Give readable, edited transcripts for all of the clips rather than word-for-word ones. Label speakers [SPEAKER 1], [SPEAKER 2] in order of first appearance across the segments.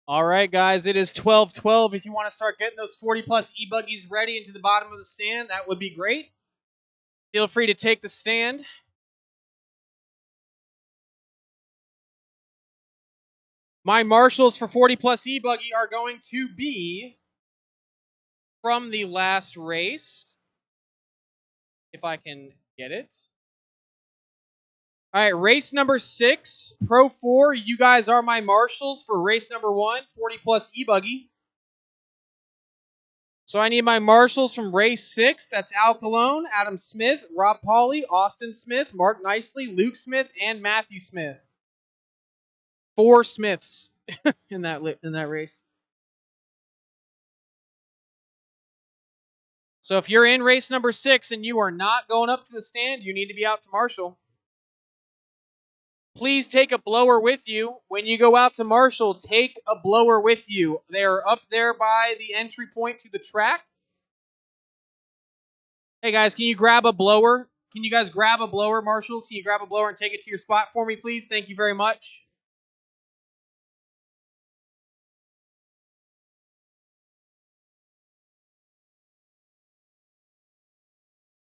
[SPEAKER 1] All right, guys, it is 12:12. If you want to start getting those 40 plus e-buggies ready into the bottom of the stand, that would be great. Feel free to take the stand. My marshals for 40 plus e-buggy are going to be from the last race. If I can get it. All right, race number 6, Pro 4. You guys are my marshals for race number 1, 40 plus e-buggy. So I need my marshals from race 6. That's Al Colon, Adam Smith, Rob Pauley, Austin Smith, Mark Nicely, Luke Smith, and Matthew Smith. 4 Smiths in that race. So if you're in race number 6 and you are not going up to the stand, you need to be out to marshal. Please take a blower with you. When you go out to marshal, take a blower with you. They are up there by the entry point to the track. Hey guys, can you grab a blower? Can you guys grab a blower, marshals? Can you grab a blower and take it to your spot for me, please? Thank you very much.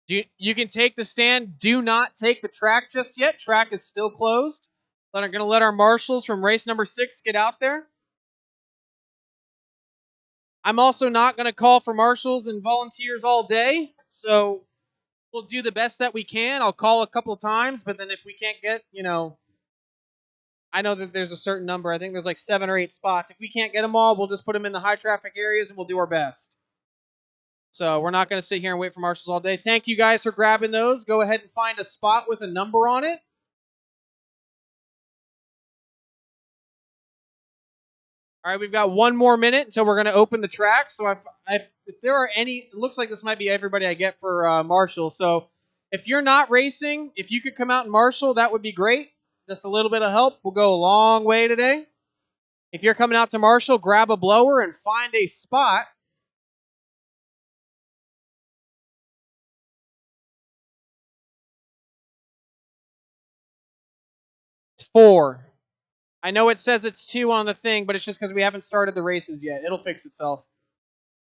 [SPEAKER 1] You can take the stand. Do not take the track just yet. Track is still closed. But I'm going to let our marshals from race number 6 get out there. I'm also not going to call for marshals and volunteers all day. So we'll do the best that we can. I'll call a couple times, but then if we can't get, I know that there's a certain number. I think there's like 7 or 8 spots. If we can't get them all, we'll just put them in the high traffic areas and we'll do our best. So we're not going to sit here and wait for marshals all day. Thank you guys for grabbing those. Go ahead and find a spot with a number on it. All right, we've got 1 more minute until we're going to open the track. So if there are any, it looks like this might be everybody I get for marshal. So if you're not racing, if you could come out and marshal, that would be great. Just a little bit of help will go a long way today. If you're coming out to marshal, grab a blower and find a spot. It's 4. I know it says it's 2 on the thing, but it's just because we haven't started the races yet. It'll fix itself.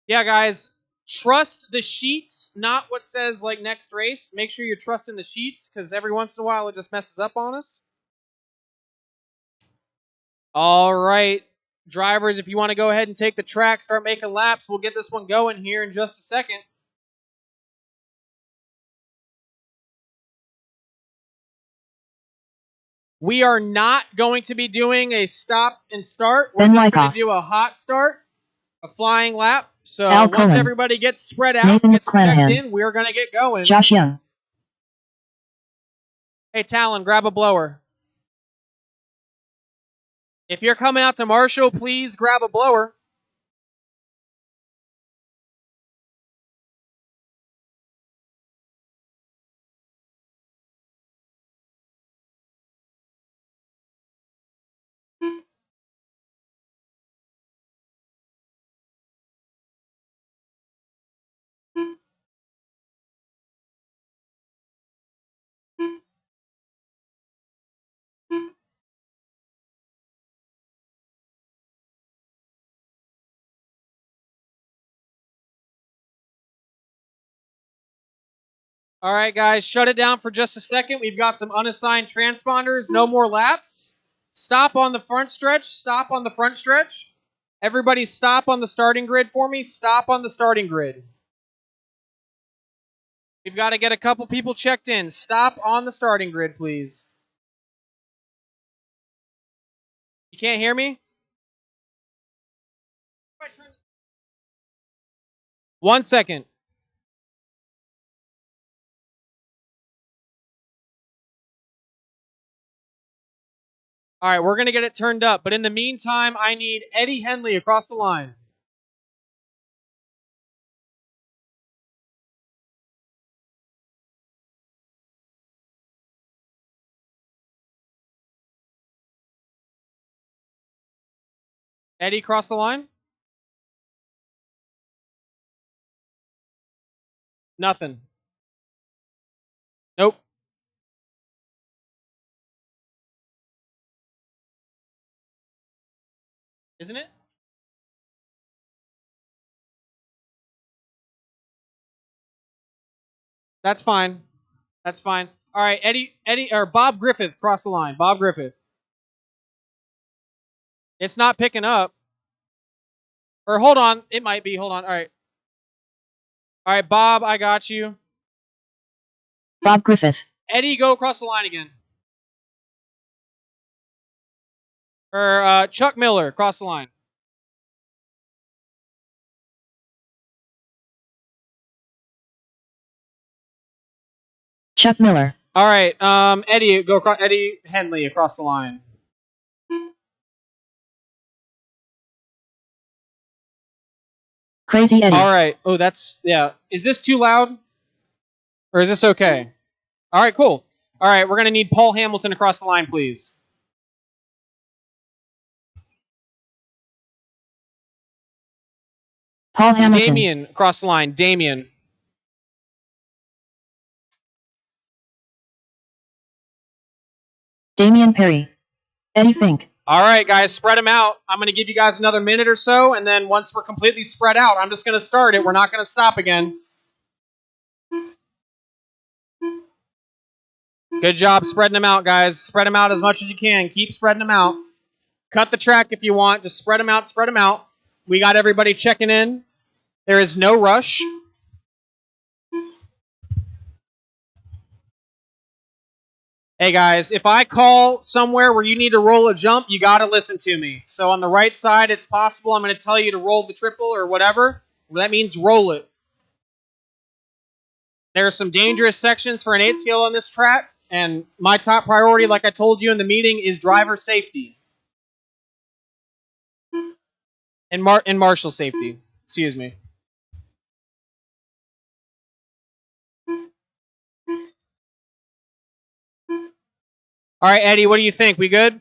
[SPEAKER 1] Yeah, guys, trust the sheets, not what says like next race. Make sure you're trusting the sheets because every once in a while it just messes up on us. All right, drivers, if you want to go ahead and take the track, start making laps. We'll get this one going here in just a second. We are not going to be doing a stop and start. We're just going to do a hot start, a flying lap. So
[SPEAKER 2] Al
[SPEAKER 1] once
[SPEAKER 2] Cohen,
[SPEAKER 1] everybody gets spread out,
[SPEAKER 2] Nathan
[SPEAKER 1] gets checked
[SPEAKER 2] McClanahan,
[SPEAKER 1] in, we're going to get going.
[SPEAKER 2] Josh Young.
[SPEAKER 1] Hey, Talon, grab a blower. If you're coming out to marshal, please grab a blower. All right, guys, shut it down for just a second. We've got some unassigned transponders. No more laps. Stop on the front stretch. Stop on the front stretch. Everybody stop on the starting grid for me. Stop on the starting grid. We've got to get a couple people checked in. Stop on the starting grid, please. You can't hear me? 1 second. All right, we're going to get it turned up. But in the meantime, I need Eddie Henley across the line. Eddie, cross the line. Nothing. Nope. Isn't it? That's fine. That's fine. All right, Eddie, or Bob Griffith, cross the line. Bob Griffith. It's not picking up. Or hold on, it might be. Hold on. All right. All right, Bob, I got you.
[SPEAKER 2] Bob Griffith.
[SPEAKER 1] Eddie, go across the line again. Or Chuck Miller, cross the line.
[SPEAKER 2] Chuck Miller.
[SPEAKER 1] All right, Eddie, go across. Eddie Henley across the line.
[SPEAKER 2] Crazy Eddie.
[SPEAKER 1] All right. Oh, that's yeah. Is this too loud? Or is this okay? All right, cool. All right, we're gonna need Paul Hamilton across the line, please.
[SPEAKER 2] Paul Hamilton.
[SPEAKER 1] Damien across the line. Damien.
[SPEAKER 2] Damian Perry. Eddie Fink.
[SPEAKER 1] All right, guys, spread them out. I'm going to give you guys another minute or so, and then once we're completely spread out, I'm just going to start it. We're not going to stop again. Good job spreading them out, guys. Spread them out as much as you can. Keep spreading them out. Cut the track if you want. Just spread them out, spread them out. We got everybody checking in. There is no rush. Hey guys, if I call somewhere where you need to roll a jump, you got to listen to me. So on the right side, it's possible I'm going to tell you to roll the triple or whatever. That means roll it. There are some dangerous sections for an 8-scale on this track, and my top priority, like I told you in the meeting, is driver safety. And marshal safety. Excuse me. All right, Eddie, what do you think? We good?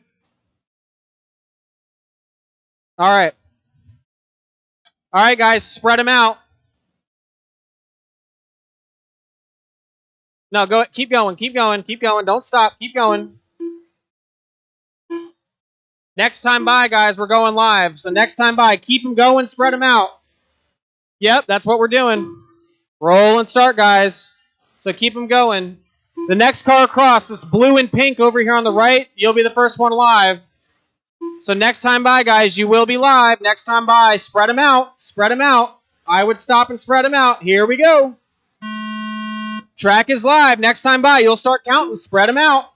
[SPEAKER 1] All right. All right, guys, spread them out. No, go. Keep going. Keep going. Keep going. Don't stop. Keep going. Next time by, guys, we're going live. So next time by, keep them going, spread them out. Yep, that's what we're doing. Roll and start, guys. So keep them going. The next car across, this blue and pink over here on the right, you'll be the first one live. So next time by, guys, you will be live. Next time by, spread them out. Spread them out. I would stop and spread them out. Here we go. Track is live. Next time by, you'll start counting. Spread them out.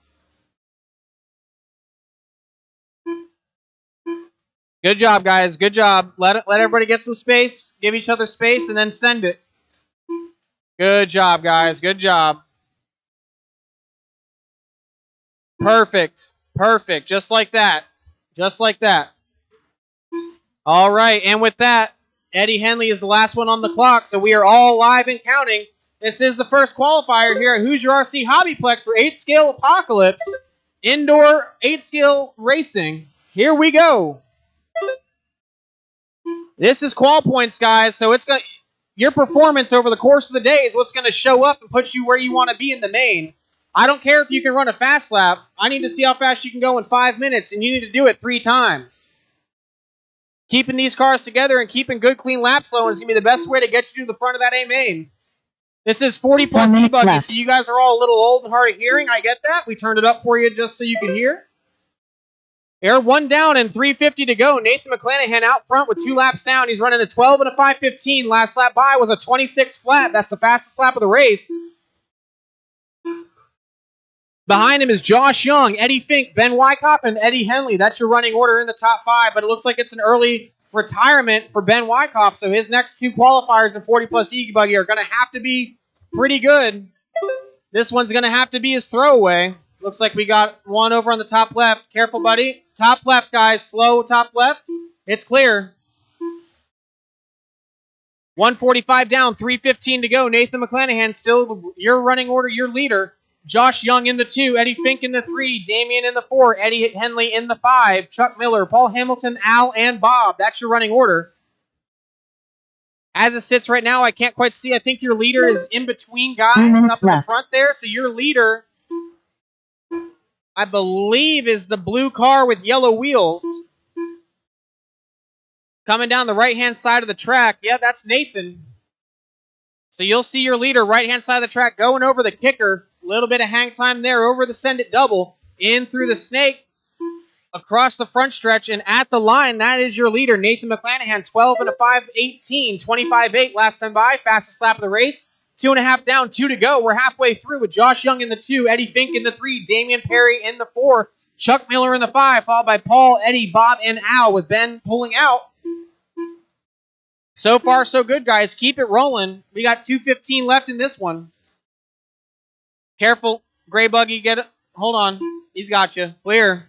[SPEAKER 1] Good job, guys. Good job. Let everybody get some space. Give each other space, and then send it. Good job, guys. Good job. Perfect. Perfect. Just like that. Just like that. All right. And with that, Eddie Henley is the last one on the clock, so we are all live and counting. This is the first qualifier here at Hoosier RC Hobbyplex for 8-scale Apocalypse indoor 8-scale racing. Here we go. This is qual points, guys, so it's your performance over the course of the day is what's going to show up and put you where you want to be in the main. I don't care if you can run a fast lap. I need to see how fast you can go in 5 minutes, and you need to do it 3 times. Keeping these cars together and keeping good, clean lap slow is going to be the best way to get you to the front of that A main. This is 40-plus e-buggy, so you guys are all a little old and hard of hearing. I get that. We turned it up for you just so you can hear. Air 1 down and 3:50 to go. Nathan McClanahan out front with 2 laps down. He's running a 12 and a 5:15. Last lap by was a 26 flat. That's the fastest lap of the race. Behind him is Josh Young, Eddie Fink, Ben Wyckoff, and Eddie Henley. That's your running order in the top 5, but it looks like it's an early retirement for Ben Wyckoff, so his next 2 qualifiers in 40-plus e-buggy are going to have to be pretty good. This one's going to have to be his throwaway. Looks like we got one over on the top left. Careful, buddy. Top left, guys. Slow top left. It's clear. 145 down, 3:15 to go. Nathan McClanahan still your running order, your leader. Josh Young in the 2, Eddie Fink in the 3, Damien in the 4, Eddie Henley in the 5, Chuck Miller, Paul Hamilton, Al, and Bob. That's your running order. As it sits right now, I can't quite see. I think your leader is in between guys up in the front there. So your leader, I believe, is the blue car with yellow wheels. Coming down the right-hand side of the track. Yeah, that's Nathan. So you'll see your leader right-hand side of the track going over the kicker. A little bit of hang time there over the send it double. In through the snake. Across the front stretch and at the line, that is your leader, Nathan McClanahan, 12 and a 5.18, 25.8 last time by, fastest lap of the race. 2.5 down, 2 to go. We're halfway through with Josh Young in the 2, Eddie Fink in the 3, Damian Perry in the 4, Chuck Miller in the 5, followed by Paul, Eddie, Bob, and Al, with Ben pulling out. So far, so good, guys. Keep it rolling. We got 2:15 left in this one. Careful. Gray buggy, get it. Hold on. He's got you. Clear.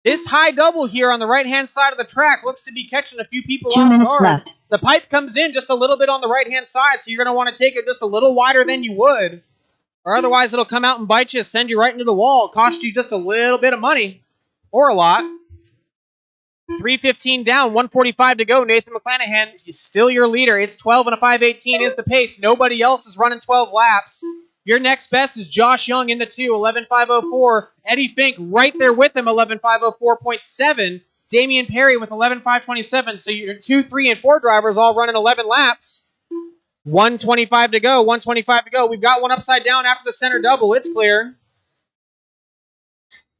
[SPEAKER 1] This high double here on the right-hand side of the track looks to be catching a few people off
[SPEAKER 2] 2 minutes
[SPEAKER 1] guard.
[SPEAKER 2] left.
[SPEAKER 1] The pipe comes in just a little bit on the right-hand side, so you're going to want to take it just a little wider than you would. Or otherwise, it'll come out and bite you, send you right into the wall, cost you just a little bit of money. Or a lot. 3:15 down, 1:45 to go. Nathan McClanahan, still your leader. It's 12 and a 5.18 is the pace. Nobody else is running 12 laps. Your next best is Josh Young in the 2, 11.504. Eddie Fink right there with him, 11.504.7. Damian Perry with 11.527. So your 2, 3, and 4 drivers all running 11 laps. 1:25 to go, 1:25 to go. We've got one upside down after the center double. It's clear.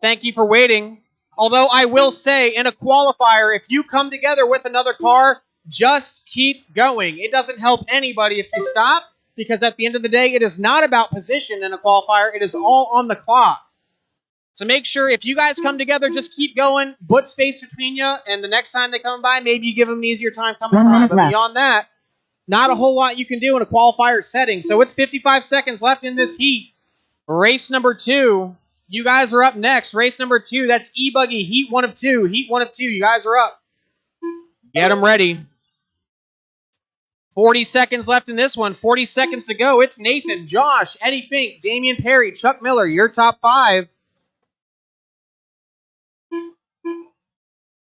[SPEAKER 1] Thank you for waiting. Although I will say, in a qualifier, if you come together with another car, just keep going. It doesn't help anybody if you stop, because at the end of the day, it is not about position in a qualifier. It is all on the clock. So make sure if you guys come together, just keep going. Put space between you, and the next time they come by, maybe you give them an easier time coming
[SPEAKER 2] 1
[SPEAKER 1] by.
[SPEAKER 2] minute
[SPEAKER 1] But
[SPEAKER 2] left.
[SPEAKER 1] beyond that, not a whole lot you can do in a qualifier setting. So it's 55 seconds left in this heat. Race number 2. You guys are up next. Race number 2, that's E-Buggy, heat 1 of 2. Heat 1 of 2, you guys are up. Get them ready. 40 seconds left in this one. 40 seconds to go. It's Nathan, Josh, Eddie Fink, Damian Perry, Chuck Miller, your top 5.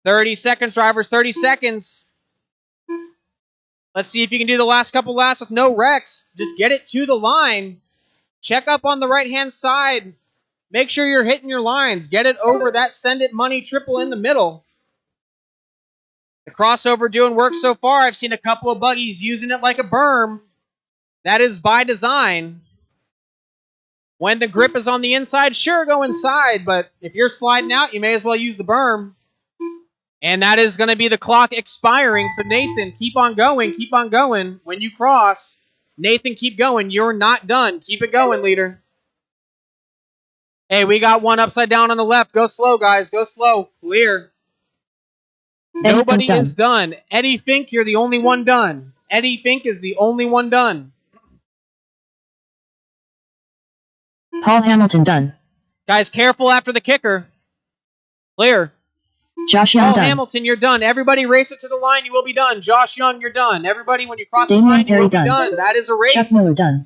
[SPEAKER 1] 30 seconds, drivers, 30 seconds. Let's see if you can do the last couple laps with no wrecks. Just get it to the line. Check up on the right-hand side. Make sure you're hitting your lines. Get it over that send it money triple in the middle. The crossover doing work so far. I've seen a couple of buggies using it like a berm. That is by design. When the grip is on the inside, sure, go inside. But if you're sliding out, you may as well use the berm. And that is going to be the clock expiring. So Nathan, keep on going. Keep on going. When you cross, Nathan, keep going. You're not done. Keep it going, leader. Hey, we got one upside down on the left. Go slow, guys. Go slow. Clear. Nobody is done. Eddie Fink, you're the only one done. Eddie Fink is the only one done.
[SPEAKER 2] Paul Hamilton done.
[SPEAKER 1] Guys, careful after the kicker. Clear.
[SPEAKER 2] Josh Young
[SPEAKER 1] Paul
[SPEAKER 2] done.
[SPEAKER 1] Hamilton, you're done. Everybody race it to the line. You will be done. Josh Young, you're done. Everybody, when you cross
[SPEAKER 2] Damian
[SPEAKER 1] the line, you
[SPEAKER 2] Perry
[SPEAKER 1] will be
[SPEAKER 2] done.
[SPEAKER 1] done. That is a race.
[SPEAKER 2] Chuck Miller done.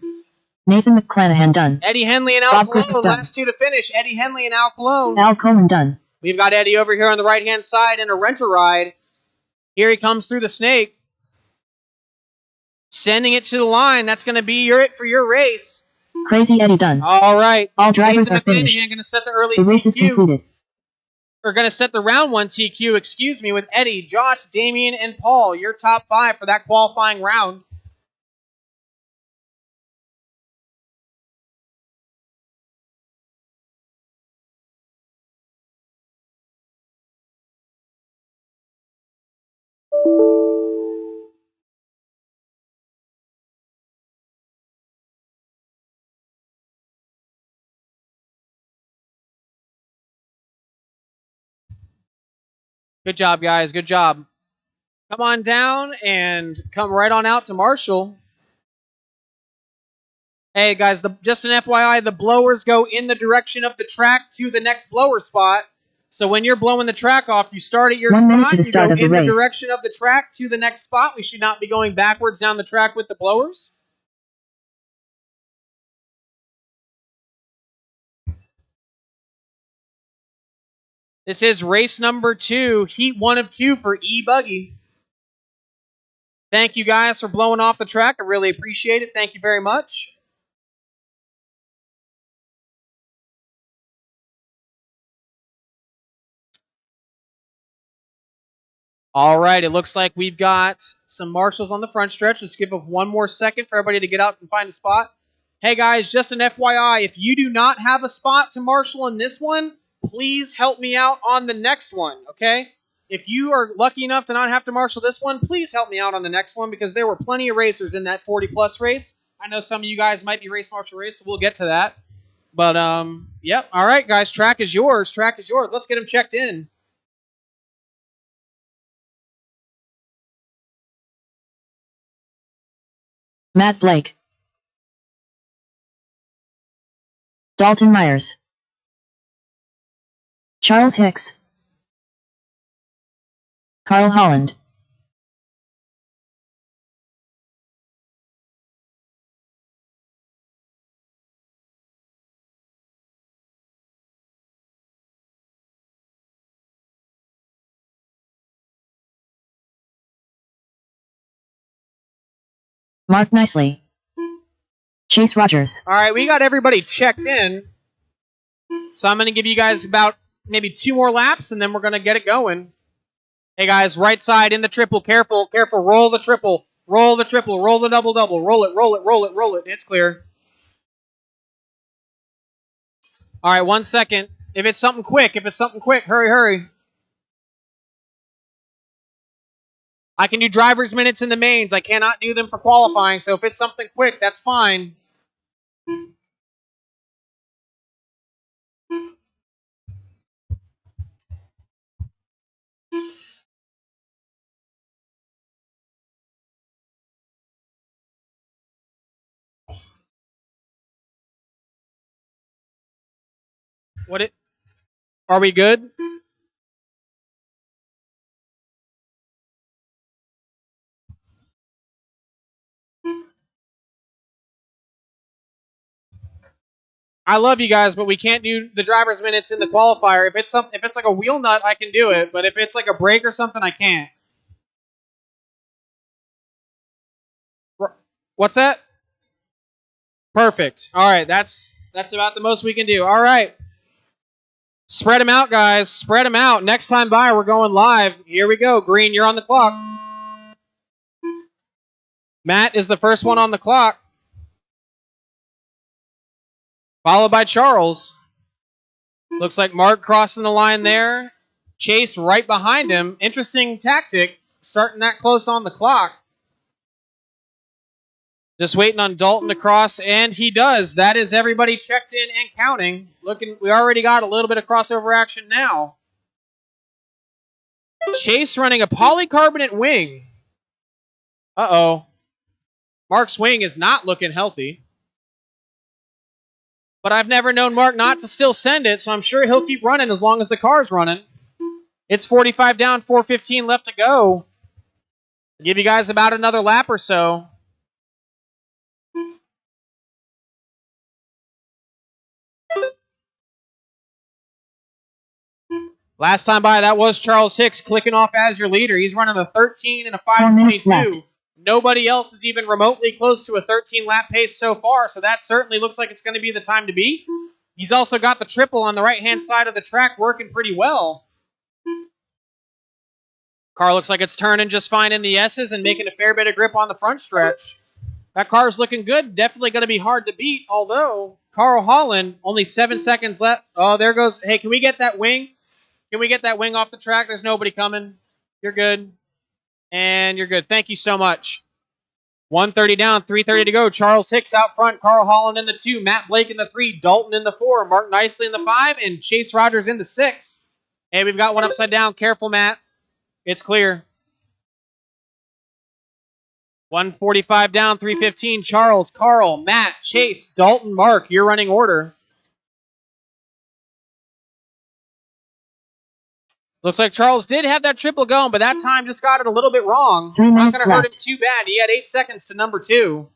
[SPEAKER 2] Nathan McClanahan done.
[SPEAKER 1] Eddie Henley and Al
[SPEAKER 2] Bob Griffith
[SPEAKER 1] Colon,
[SPEAKER 2] done.
[SPEAKER 1] last 2 to finish. Eddie Henley and Al Colon.
[SPEAKER 2] Al Coleman done.
[SPEAKER 1] We've got Eddie over here on the right-hand side in a rent-a-ride. Here he comes through the snake. Sending it to the line. That's going to be it for your race.
[SPEAKER 2] Crazy Eddie done.
[SPEAKER 1] All right.
[SPEAKER 2] All drivers
[SPEAKER 1] Nathan
[SPEAKER 2] are finished.
[SPEAKER 1] McClanahan going to set the early
[SPEAKER 2] The race is
[SPEAKER 1] TQ.
[SPEAKER 2] completed.
[SPEAKER 1] We're going to set the round 1 TQ, excuse me, with Eddie, Josh, Damian, and Paul. Your top 5 for that qualifying round. Good job, guys. Good job. Come on down and come right on out to Marshall. Hey, guys, just an FYI, the blowers go in the direction of the track to the next blower spot. So when you're blowing the track off, you start at your
[SPEAKER 2] 1 minute
[SPEAKER 1] spot,
[SPEAKER 2] to the
[SPEAKER 1] you
[SPEAKER 2] start
[SPEAKER 1] go
[SPEAKER 2] of the
[SPEAKER 1] in the
[SPEAKER 2] race.
[SPEAKER 1] direction of the track to the next spot. We should not be going backwards down the track with the blowers. This is race number 2, heat 1 of 2 for E-Buggy. Thank you guys for blowing off the track. I really appreciate it. Thank you very much. All right, it looks like we've got some marshals on the front stretch. Let's give it one more second for everybody to get out and find a spot. Hey guys, just an FYI, if you do not have a spot to marshal in this one, please help me out on the next one, okay? If you are lucky enough to not have to marshal this one, please help me out on the next one because there were plenty of racers in that 40-plus race. I know some of you guys might be race marshal race, so we'll get to that. But, yep. All right, guys, track is yours. Track is yours. Let's get them checked in.
[SPEAKER 2] Matt Blake, Dalton Myers, Charles Hicks, Carl Holland, Mark Nicely, Chase Rogers.
[SPEAKER 1] All right, we got everybody checked in. So I'm going to give you guys about maybe 2 more laps, and then we're going to get it going. Hey, guys, right side in the triple. Careful, careful. Roll the triple. Roll the triple. Roll the double-double. Roll it, roll it, roll it, roll it. It's clear. All right, 1 second. If it's something quick, hurry, hurry. I can do driver's minutes in the mains. I cannot do them for qualifying, so if it's something quick, that's fine. Are we good? I love you guys, but we can't do the driver's minutes in the qualifier. If it's like a wheel nut, I can do it, but if it's like a brake or something, I can't. What's that? Perfect. All right, that's about the most we can do. All right. Spread them out, guys. Spread them out. Next time by, we're going live. Here we go. Green, you're on the clock. Matt is the first one on the clock. Followed by Charles. Looks like Mark crossing the line there. Chase right behind him. Interesting tactic, starting that close on the clock. Just waiting on Dalton to cross, and he does. That is everybody checked in and counting. We already got a little bit of crossover action now. Chase running a polycarbonate wing. Uh-oh. Mark's wing is not looking healthy. But I've never known Mark not to still send it, so I'm sure he'll keep running as long as the car's running. It's 45 down, 4:15 left to go. I'll give you guys about another lap or so. Last time by, that was Charles Hicks clicking off as your leader. He's running a 13 and a 5:22. Nobody else is even remotely close to a 13-lap pace so far, so that certainly looks like it's going to be the time to beat. He's also got the triple on the right-hand side of the track working pretty well. Car looks like it's turning just fine in the S's and making a fair bit of grip on the front stretch. That car's looking good. Definitely going to be hard to beat, although Carl Holland, only 7 seconds left. Oh, there goes. Hey, can we get that wing? Can we get that wing off the track? There's nobody coming. You're good. And you're good. Thank you so much. 1:30 down, 3:30 to go. Charles Hicks out front. Carl Holland in the 2. Matt Blake in the 3. Dalton in the 4. Mark Nicely in the 5. And Chase Rogers in the 6. Hey, we've got one upside down. Careful, Matt. It's clear. 1:45 down, 3:15. Charles, Carl, Matt, Chase, Dalton, Mark. Your running order. Looks like Charles did have that triple going, but that time just got it a little bit wrong.
[SPEAKER 2] 3 minutes
[SPEAKER 1] Not going to hurt him
[SPEAKER 2] left.
[SPEAKER 1] too bad. He had 8 seconds to number 2.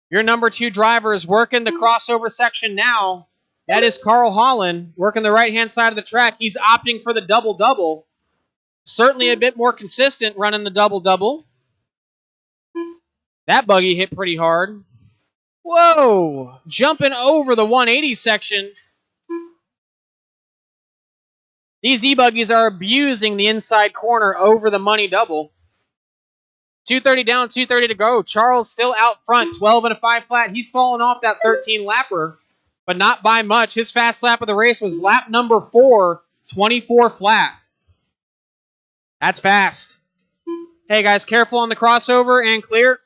[SPEAKER 1] Your number 2 driver is working the crossover section now. That is Carl Holland working the right-hand side of the track. He's opting for the double-double. Certainly a bit more consistent running the double-double. That buggy hit pretty hard. Whoa! Jumping over the 180 section. These E-Buggies are abusing the inside corner over the money double. 230 down, 230 to go. Charles still out front, 12 and a 5 flat. He's fallen off that 13 lapper, but not by much. His fast lap of the race was lap number 4, 24 flat. That's fast. Hey guys, careful on the crossover and clear.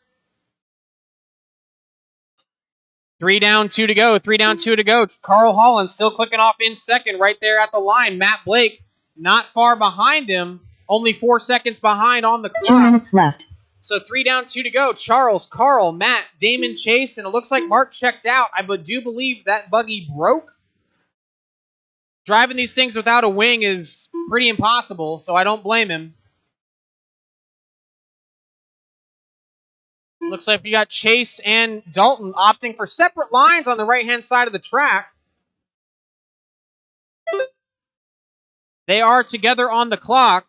[SPEAKER 1] 3 down, 2 to go. 3 down, 2 to go. Carl Holland still clicking off in second right there at the line. Matt Blake not far behind him. Only 4 seconds behind on the clock.
[SPEAKER 2] 2 minutes left.
[SPEAKER 1] So 3 down, 2 to go. Charles, Carl, Matt, Damon, Chase, and it looks like Mark checked out. I do believe that buggy broke. Driving these things without a wing is pretty impossible, so I don't blame him. Looks like we got Chase and Dalton opting for separate lines on the right-hand side of the track. They are together on the clock,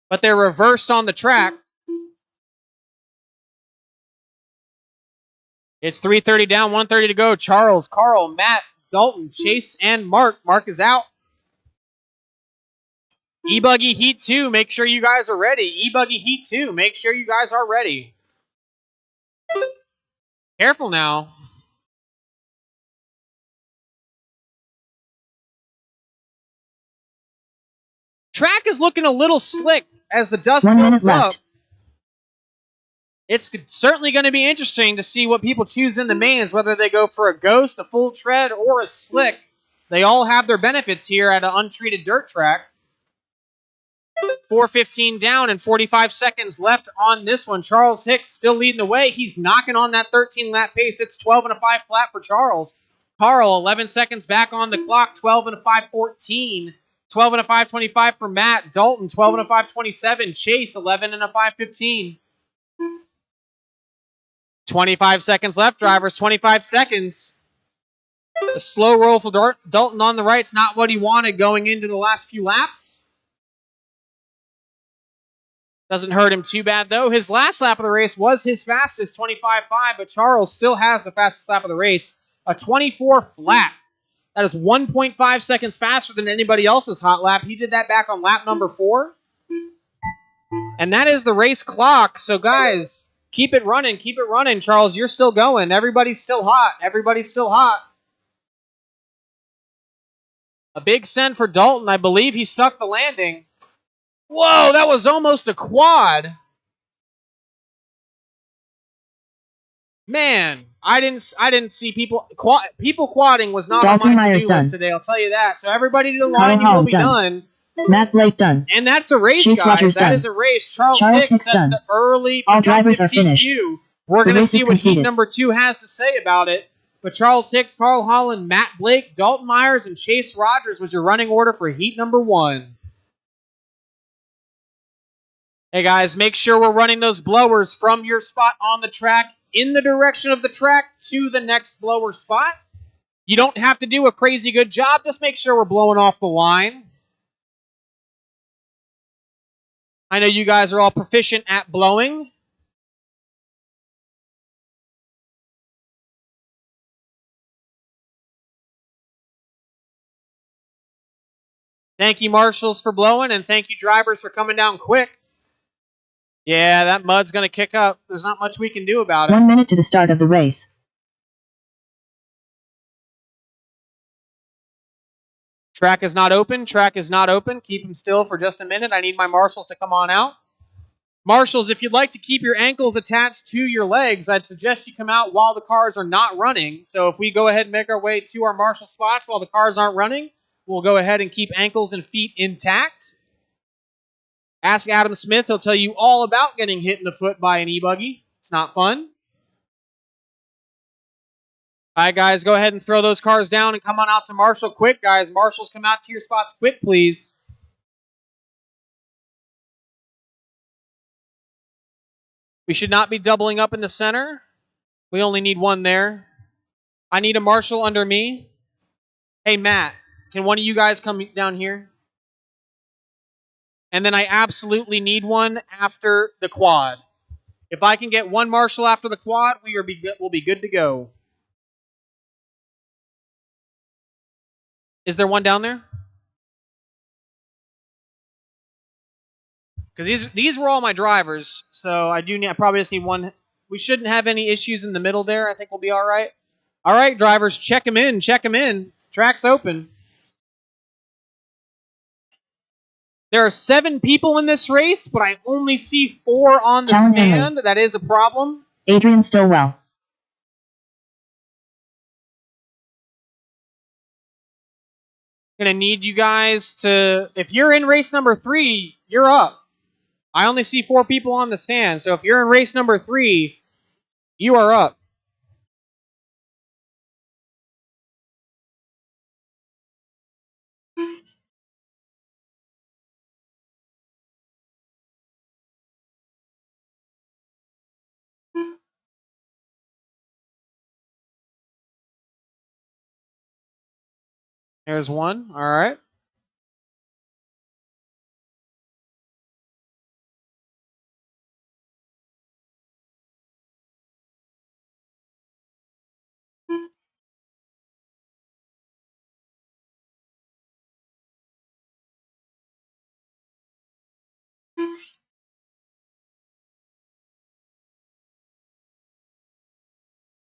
[SPEAKER 1] but they're reversed on the track. It's 3:30 down, 1:30 to go. Charles, Carl, Matt, Dalton, Chase, and Mark. Mark is out. E-Buggy Heat 2, make sure you guys are ready. E-Buggy Heat 2, make sure you guys are ready. Careful now. Track is looking a little slick as the dust builds up. It's certainly going to be interesting to see what people choose in the mains, whether they go for a ghost, a full tread, or a slick. They all have their benefits here at an untreated dirt track. 4:15 down and 45 seconds left on this one. Charles Hicks still leading the way. He's knocking on that 13 lap pace. It's 12 and a 5 flat for Charles. Carl, 11 seconds back on the clock. 12 and a 5:14. 12 and a 5:25 for Matt. Dalton, 12 and a 5:27. Chase, 11 and a 5:15. 25 seconds left, drivers. 25 seconds. A slow roll for Dalton on the right. It's not what he wanted going into the last few laps. Doesn't hurt him too bad, though. His last lap of the race was his fastest, 25.5, but Charles still has the fastest lap of the race, a 24 flat. That is 1.5 seconds faster than anybody else's hot lap. He did that back on lap number 4. And that is the race clock. So, guys, keep it running. Keep it running. Charles, you're still going. Everybody's still hot. Everybody's still hot. A big send for Dalton. I believe he stuck the landing. Whoa, that was almost a quad. Man, I didn't see people quadding was not
[SPEAKER 2] Dalton
[SPEAKER 1] on my
[SPEAKER 2] Myers
[SPEAKER 1] to-do list
[SPEAKER 2] done.
[SPEAKER 1] today. I'll tell you that. So everybody to the line, you will be done.
[SPEAKER 2] Matt Blake done.
[SPEAKER 1] And that's a race,
[SPEAKER 2] Chase
[SPEAKER 1] guys.
[SPEAKER 2] Rogers
[SPEAKER 1] That
[SPEAKER 2] done.
[SPEAKER 1] is a race. Charles
[SPEAKER 2] Hicks
[SPEAKER 1] Hicks sets
[SPEAKER 2] done.
[SPEAKER 1] the early
[SPEAKER 2] All drivers are finished.
[SPEAKER 1] TQ. We're
[SPEAKER 2] The
[SPEAKER 1] going to
[SPEAKER 2] race
[SPEAKER 1] see
[SPEAKER 2] is
[SPEAKER 1] what heat
[SPEAKER 2] completed.
[SPEAKER 1] number 2 has to say about it. But Charles Hicks, Carl Holland, Matt Blake, Dalton Myers, and Chase Rogers was your running order for heat number 1. Hey guys, make sure we're running those blowers from your spot on the track in the direction of the track to the next blower spot. You don't have to do a crazy good job. Just make sure we're blowing off the line. I know you guys are all proficient at blowing. Thank you, marshals, for blowing, and thank you, drivers, for coming down quick. Yeah, that mud's going to kick up. There's not much we can do about it.
[SPEAKER 2] 1 minute to the start of the race.
[SPEAKER 1] Track is not open. Track is not open. Keep them still for just a minute. I need my marshals to come on out. Marshals, if you'd like to keep your ankles attached to your legs, I'd suggest you come out while the cars are not running. So if we go ahead and make our way to our marshal spots while the cars aren't running, we'll go ahead and keep ankles and feet intact. Ask Adam Smith. He'll tell you all about getting hit in the foot by an e-buggy. It's not fun. All right, guys, go ahead and throw those cars down and come on out to Marshall quick, guys. Marshals, come out to your spots quick, please. We should not be doubling up in the center. We only need one there. I need a marshal under me. Hey, Matt, can one of you guys come down here? And then I absolutely need one after the quad. If I can get one marshal after the quad, we'll be good to go. Is there one down there? Because these were all my drivers, so I probably just need one. We shouldn't have any issues in the middle there. I think we'll be all right. All right, drivers, check them in. Check them in. Track's open. There are 7 people in this race, but I only see 4 on the stand. That is a problem.
[SPEAKER 2] Adrian Stillwell.
[SPEAKER 1] Gonna need you guys to, if you're in race number 3, you're up. I only see 4 people on the stand, so if you're in race number 3, you are up. There's one. All right.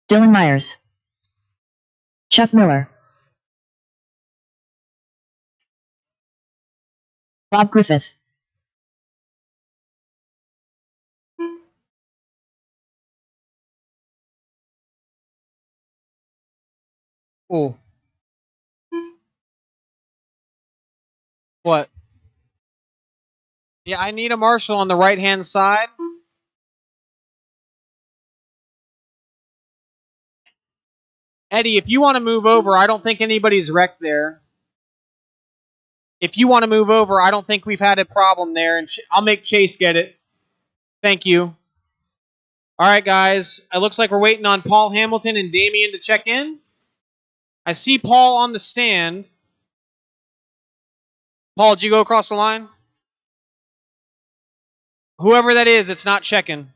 [SPEAKER 2] Dylan Myers. Chuck Miller. Bob Griffith.
[SPEAKER 1] Oh. What? Yeah, I need a marshal on the right-hand side. Eddie, if you want to move over, I don't think anybody's wrecked there. If you want to move over, I don't think we've had a problem there, and I'll make Chase get it. Thank you. All right, guys. It looks like we're waiting on Paul Hamilton and Damien to check in. I see Paul on the stand. Paul, did you go across the line? Whoever that is, it's not checking.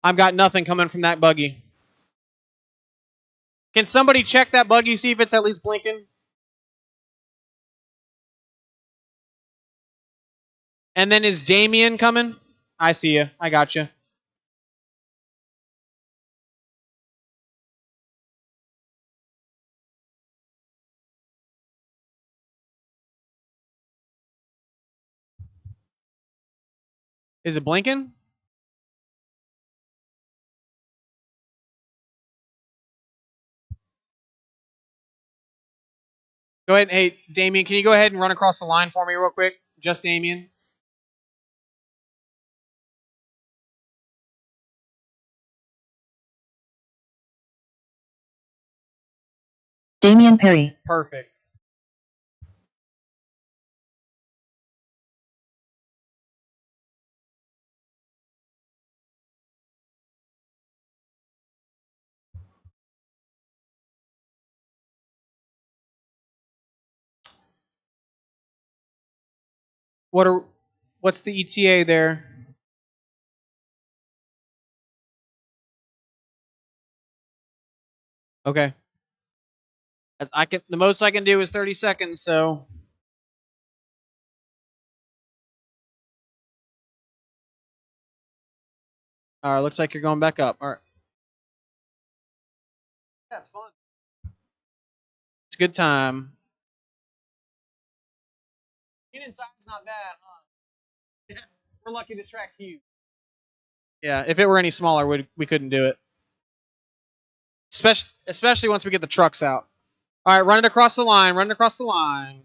[SPEAKER 1] I've got nothing coming from that buggy. Can somebody check that buggy, see if it's at least blinking? And then is Damien coming? I see you. I got you. Is it blinking? Go ahead. Hey, Damien, can you go ahead and run across the line for me real quick? Just Damien.
[SPEAKER 2] Damien Perry.
[SPEAKER 1] Perfect. What's the ETA there? Okay. The most I can do is 30 seconds, so. All right, looks like you're going back up. All right. That's fun. It's a good time. Being inside's not bad, huh? We're lucky this track's huge. Yeah, if it were any smaller, we couldn't do it. Especially once we get the trucks out. All right, run it across the line. Run it across the line.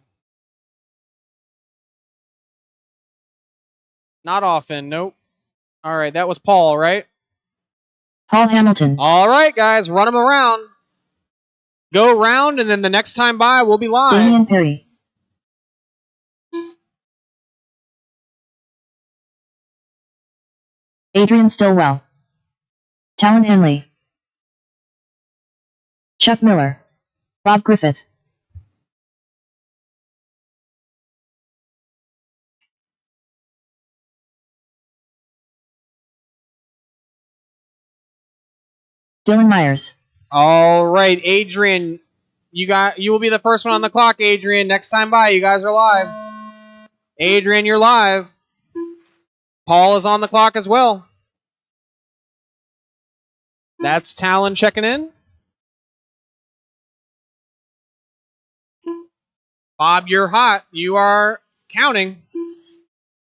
[SPEAKER 1] Not often. Nope. All right, that was Paul, right?
[SPEAKER 2] Paul Hamilton.
[SPEAKER 1] All right, guys, run them around. Go around, and then the next time by, we'll be live.
[SPEAKER 2] Damien Perry. Adrian Stillwell. Talon Henley. Chuck Miller. Bob Griffith. Dylan Myers.
[SPEAKER 1] All right, Adrian, you will be the first one on the clock, Adrian. Next time by, you guys are live. Adrian, you're live. Paul is on the clock as well. That's Talon checking in. Bob, you're hot. You are counting.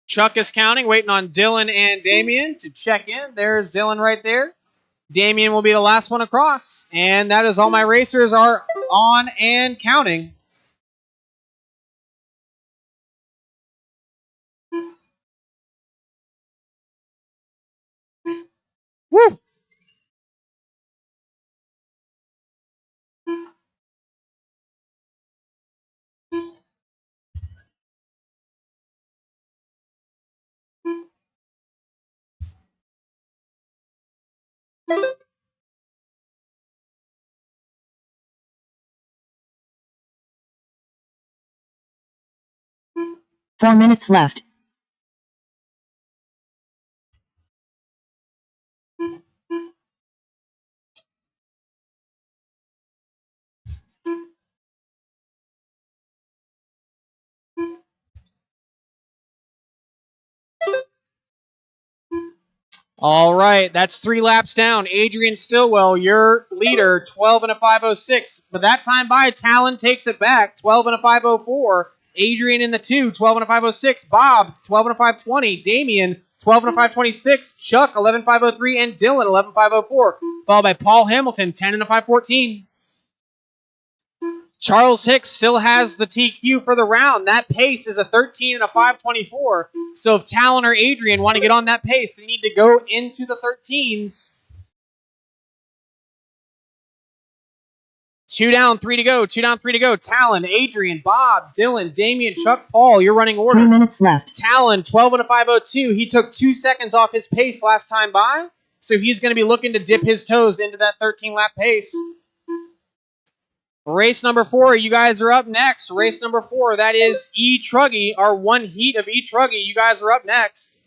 [SPEAKER 1] Chuck is counting, waiting on Dylan and Damien to check in. There's Dylan right there. Damien will be the last one across. And that is all my racers are on and counting. Woo!
[SPEAKER 2] Four minutes left.
[SPEAKER 1] All right, that's 3 laps down. Adrian Stillwell, your leader, 12 and a 5:06. But that time by, Talon takes it back, 12 and a 5:04. Adrian in the 2, 12 and a 5:06. Bob, 12 and a 5:20. Damien, 12 and a 5:26. Chuck, 11 5:03. And Dylan, 11 5:04. Followed by Paul Hamilton, 10 and a 5:14. Charles Hicks still has the TQ for the round. That pace is a 13 and a 5:24. So if Talon or Adrian want to get on that pace, they need to go into the 13s. 2 down, 3 to go. 2 down, 3 to go. Talon, Adrian, Bob, Dylan, Damien, Chuck, Paul. You're running order.
[SPEAKER 2] 3 minutes left.
[SPEAKER 1] Talon, 12 and a 5:02. He took 2 seconds off his pace last time by. So he's going to be looking to dip his toes into that 13-lap pace. Race number 4, you guys are up next. Race number 4, that is E-Truggy, our one heat of E-Truggy. You guys are up next.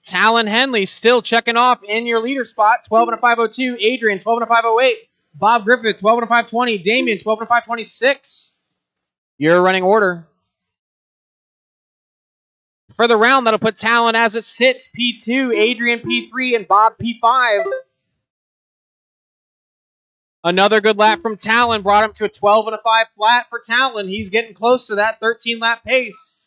[SPEAKER 1] Talon Henley still checking off in your leader spot, 12 and a 5:02. Adrian, 12 and a 5:08. Bob Griffith, 12 and a 5:20. Damien, 12 and a 5:26. You're running order. For the round, that'll put Talon as it sits, P2, Adrian P3, and Bob P5. Another good lap from Talon brought him to a 12 and a 5 flat for Talon. He's getting close to that 13-lap pace.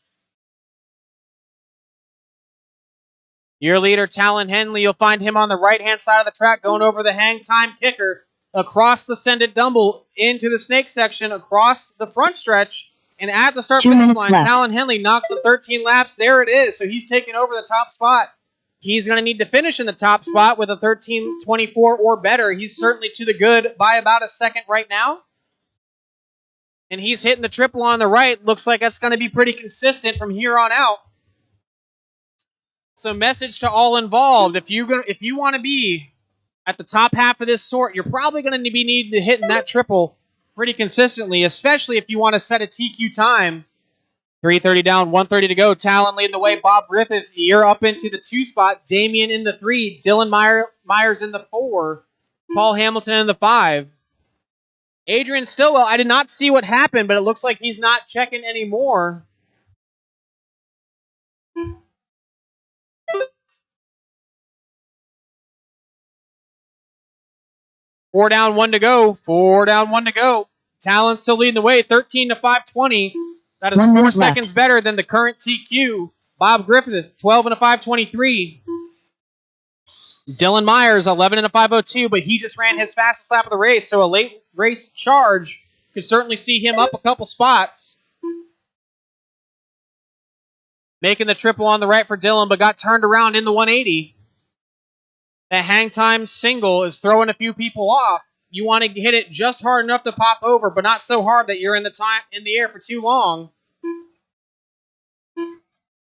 [SPEAKER 1] Your leader, Talon Henley, you'll find him on the right-hand side of the track going over the hang time kicker, across the Send It Dumble, into the snake section, across the front stretch, and at the start-finish line,
[SPEAKER 2] left.
[SPEAKER 1] Talon Henley knocks in 13 laps. There it is. So he's taking over the top spot. He's going to need to finish in the top spot with a 13:24 or better. He's certainly to the good by about a second right now. And he's hitting the triple on the right. Looks like that's going to be pretty consistent from here on out. So message to all involved. If you want to be at the top half of this sort, you're probably going to be needing to hit that triple pretty consistently, especially if you want to set a TQ time. 3:30 down, 1:30 to go. Talon leading the way. Bob Griffith, you're up into the 2 spot. Damien in the 3. Dylan Myers in the 4. Paul Hamilton in the 5. Adrian Stillwell, I did not see what happened, but it looks like he's not checking anymore. Four down, 1 to go. 4 down, 1 to go. Talon still leading the way. 13 to 5:20. That is 4 seconds better than the current TQ. Bob Griffith, 12 and a 5:23. Dylan Myers, 11 and a 5:02, but he just ran his fastest lap of the race, so a late race charge could certainly see him up a couple spots. Making the triple on the right for Dylan, but got turned around in the 180. That hang time single is throwing a few people off. You want to hit it just hard enough to pop over, but not so hard that you're in the air for too long.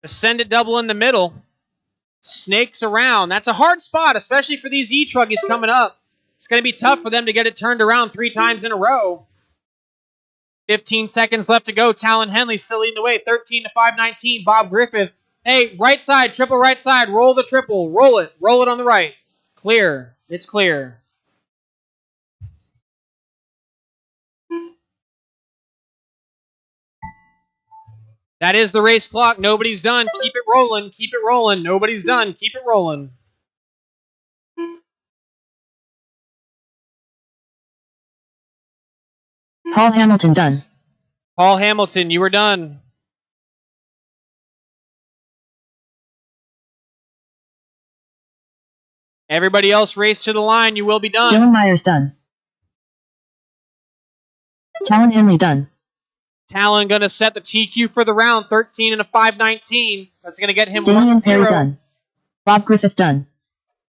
[SPEAKER 1] Send It Double in the middle. Snakes around. That's a hard spot, especially for these E-Truggies coming up. It's going to be tough for them to get it turned around 3 times in a row. 15 seconds left to go. Talon Henley still leading the way. 13 to 5:19. Bob Griffith. Hey, right side, triple right side. Roll the triple. Roll it. Roll it on the right. Clear. It's clear. That is the race clock. Nobody's done. Keep it rolling. Keep it rolling. Nobody's done. Keep it rolling.
[SPEAKER 2] Paul Hamilton done.
[SPEAKER 1] Paul Hamilton, you were done. Everybody else race to the line. You will be done.
[SPEAKER 2] Dylan Myers done. Talon Henley done.
[SPEAKER 1] Talon going to set the TQ for the round. 13 and a 5:19. That's going to get him
[SPEAKER 2] Damian
[SPEAKER 1] 1-0.
[SPEAKER 2] Perry done. Bob Griffith done.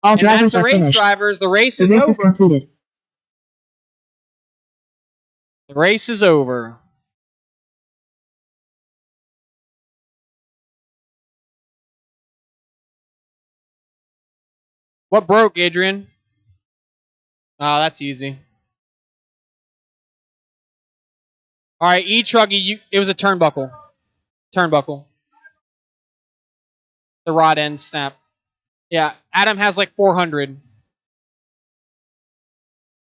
[SPEAKER 2] All
[SPEAKER 1] And
[SPEAKER 2] drivers
[SPEAKER 1] that's the
[SPEAKER 2] are
[SPEAKER 1] race
[SPEAKER 2] finished.
[SPEAKER 1] drivers. The race
[SPEAKER 2] The
[SPEAKER 1] is
[SPEAKER 2] race
[SPEAKER 1] over.
[SPEAKER 2] is completed.
[SPEAKER 1] The race is over. What broke, Adrian? Oh, that's easy. All right, E-Truggy, it was a turnbuckle. Turnbuckle. The rod end snap. Yeah, Adam has like 400.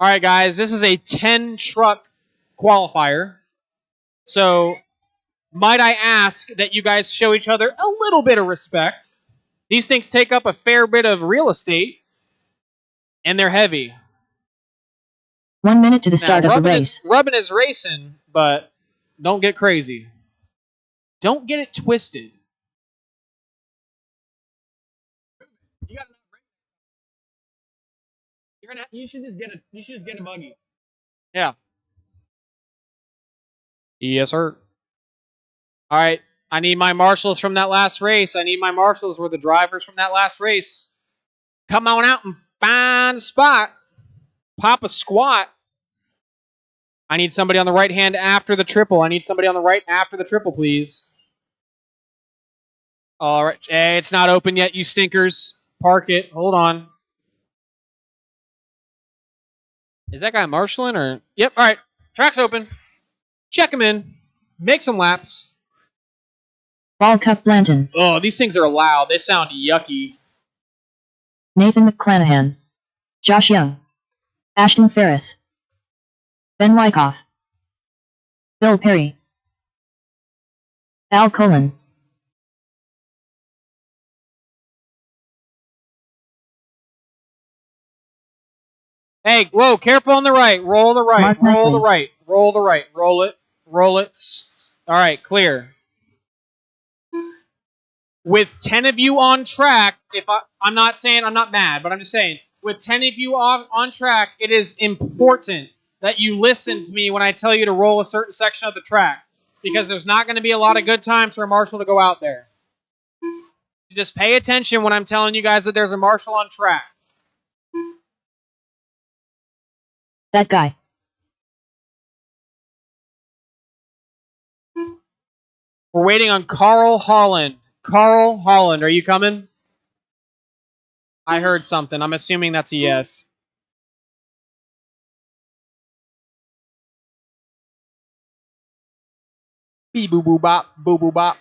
[SPEAKER 1] All right, guys, this is a 10-truck qualifier. So, might I ask that you guys show each other a little bit of respect? These things take up a fair bit of real estate, and they're heavy.
[SPEAKER 2] 1 minute to the start of the race.
[SPEAKER 1] Rubbin is racing, but don't get crazy. Don't get it twisted. You should just get a buggy. Yeah. Yes, sir. All right. I need my marshals from that last race. I need my marshals were the drivers from that last race. Come on out and find a spot. Pop a squat. I need somebody on the right hand after the triple. I need somebody on the right after the triple, please. All right. Hey, it's not open yet, you stinkers. Park it. Hold on. Is that guy marshaling or? Yep. All right. Track's open. Check him in. Make some laps.
[SPEAKER 2] Ball Cup Blanton.
[SPEAKER 1] Oh, these things are loud. They sound yucky.
[SPEAKER 2] Nathan McClanahan. Josh Young. Ashton Ferris. Ben Wyckoff. Bill Perry. Al Cullen.
[SPEAKER 1] Hey, whoa, careful on the right. Roll the right.
[SPEAKER 2] Mark
[SPEAKER 1] Roll
[SPEAKER 2] Nestle.
[SPEAKER 1] the right. Roll the right. Roll it. Roll it. All right, clear. With 10 of you on track, I'm not saying I'm not mad, but I'm just saying, with 10 of you on track, it is important that you listen to me when I tell you to roll a certain section of the track, because there's not going to be a lot of good times for a marshal to go out there. Just pay attention when I'm telling you guys that there's a marshal on track.
[SPEAKER 2] That guy.
[SPEAKER 1] We're waiting on Carl Holland. Carl Holland, are you coming? I heard something. I'm assuming that's a yes. Bee boo boo bop, boo boo bop.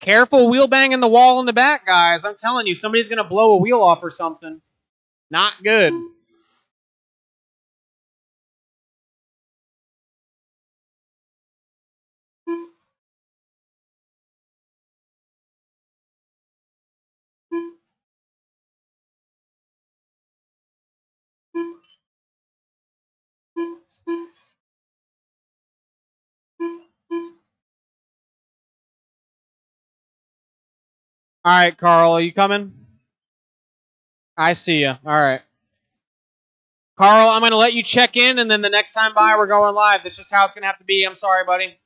[SPEAKER 1] Careful wheel banging the wall in the back, guys. I'm telling you, somebody's going to blow a wheel off or something. Not good. All right, Carl, are you coming? I see you. All right. Carl, I'm going to let you check in, and then the next time by, we're going live. That's just how it's going to have to be. I'm sorry, buddy.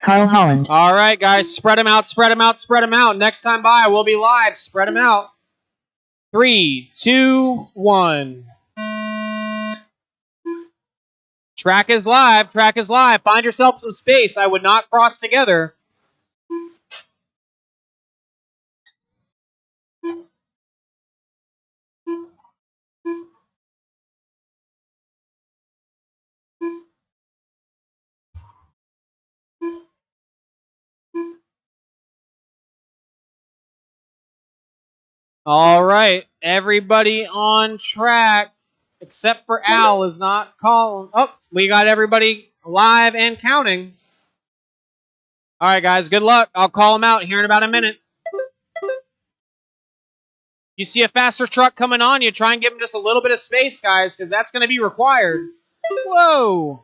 [SPEAKER 2] Carl Holland.
[SPEAKER 1] All right, guys, spread them out, spread them out, spread them out. Next time by, we'll be live. Spread them out. 3, 2, 1. Track is live. Track is live. Find yourself some space. I would not cross together. All right. Everybody on track, except for Al is not calling. Oh, we got everybody live and counting. All right, guys. Good luck. I'll call them out here in about a minute. You see a faster truck coming on, you try and give them just a little bit of space, guys, because that's going to be required. Whoa.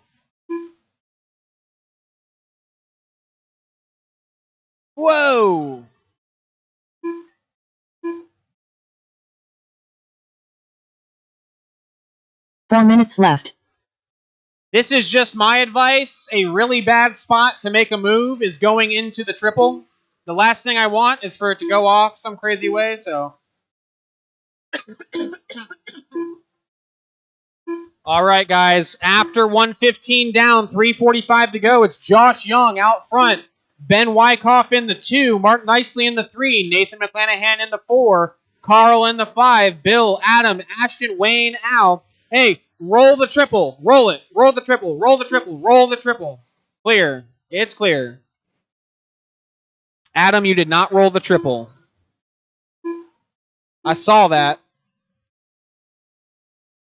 [SPEAKER 1] Whoa.
[SPEAKER 2] Four minutes left.
[SPEAKER 1] This is just my advice. A really bad spot to make a move is going into the triple. The last thing I want is for it to go off some crazy way, so. All right, guys. After 115 down, 3:45 to go, it's Josh Young out front. Ben Wyckoff in the 2, Mark Nicely in the 3, Nathan McClanahan in the 4, Carl in the 5, Bill, Adam, Ashton, Wayne, Al. Hey, roll the triple. Roll it. Roll the triple. Roll the triple. Roll the triple. Clear. It's clear. Adam, you did not roll the triple. I saw that.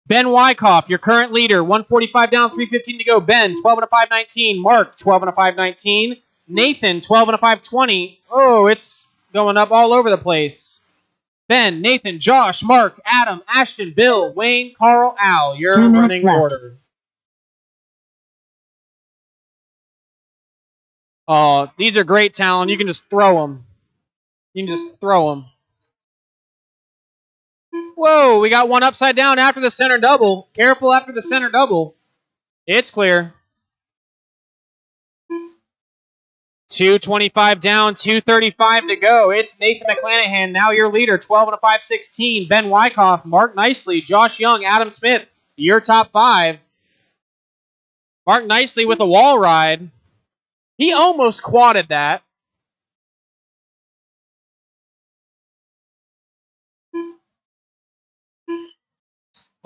[SPEAKER 1] Ben Wyckoff, your current leader, 145 down, 3:15 to go. Ben, 12 and a 5:19. Mark, 12 and a 5:19. Nathan, 12 and a 5:20. Oh, it's going up all over the place. Ben, Nathan, Josh, Mark, Adam, Ashton, Bill, Wayne, Carl, Al. Your running order. Oh, these are great talent. You can just throw them. You can just throw them. Whoa, we got one upside down after the center double. Careful after the center double. It's clear. 2:25 down, 2:35 to go. It's Nathan McClanahan, now your leader, 12 and a 5:16. Ben Wyckoff, Mark Nicely, Josh Young, Adam Smith, your top 5. Mark Nicely with a wall ride. He almost quadded that.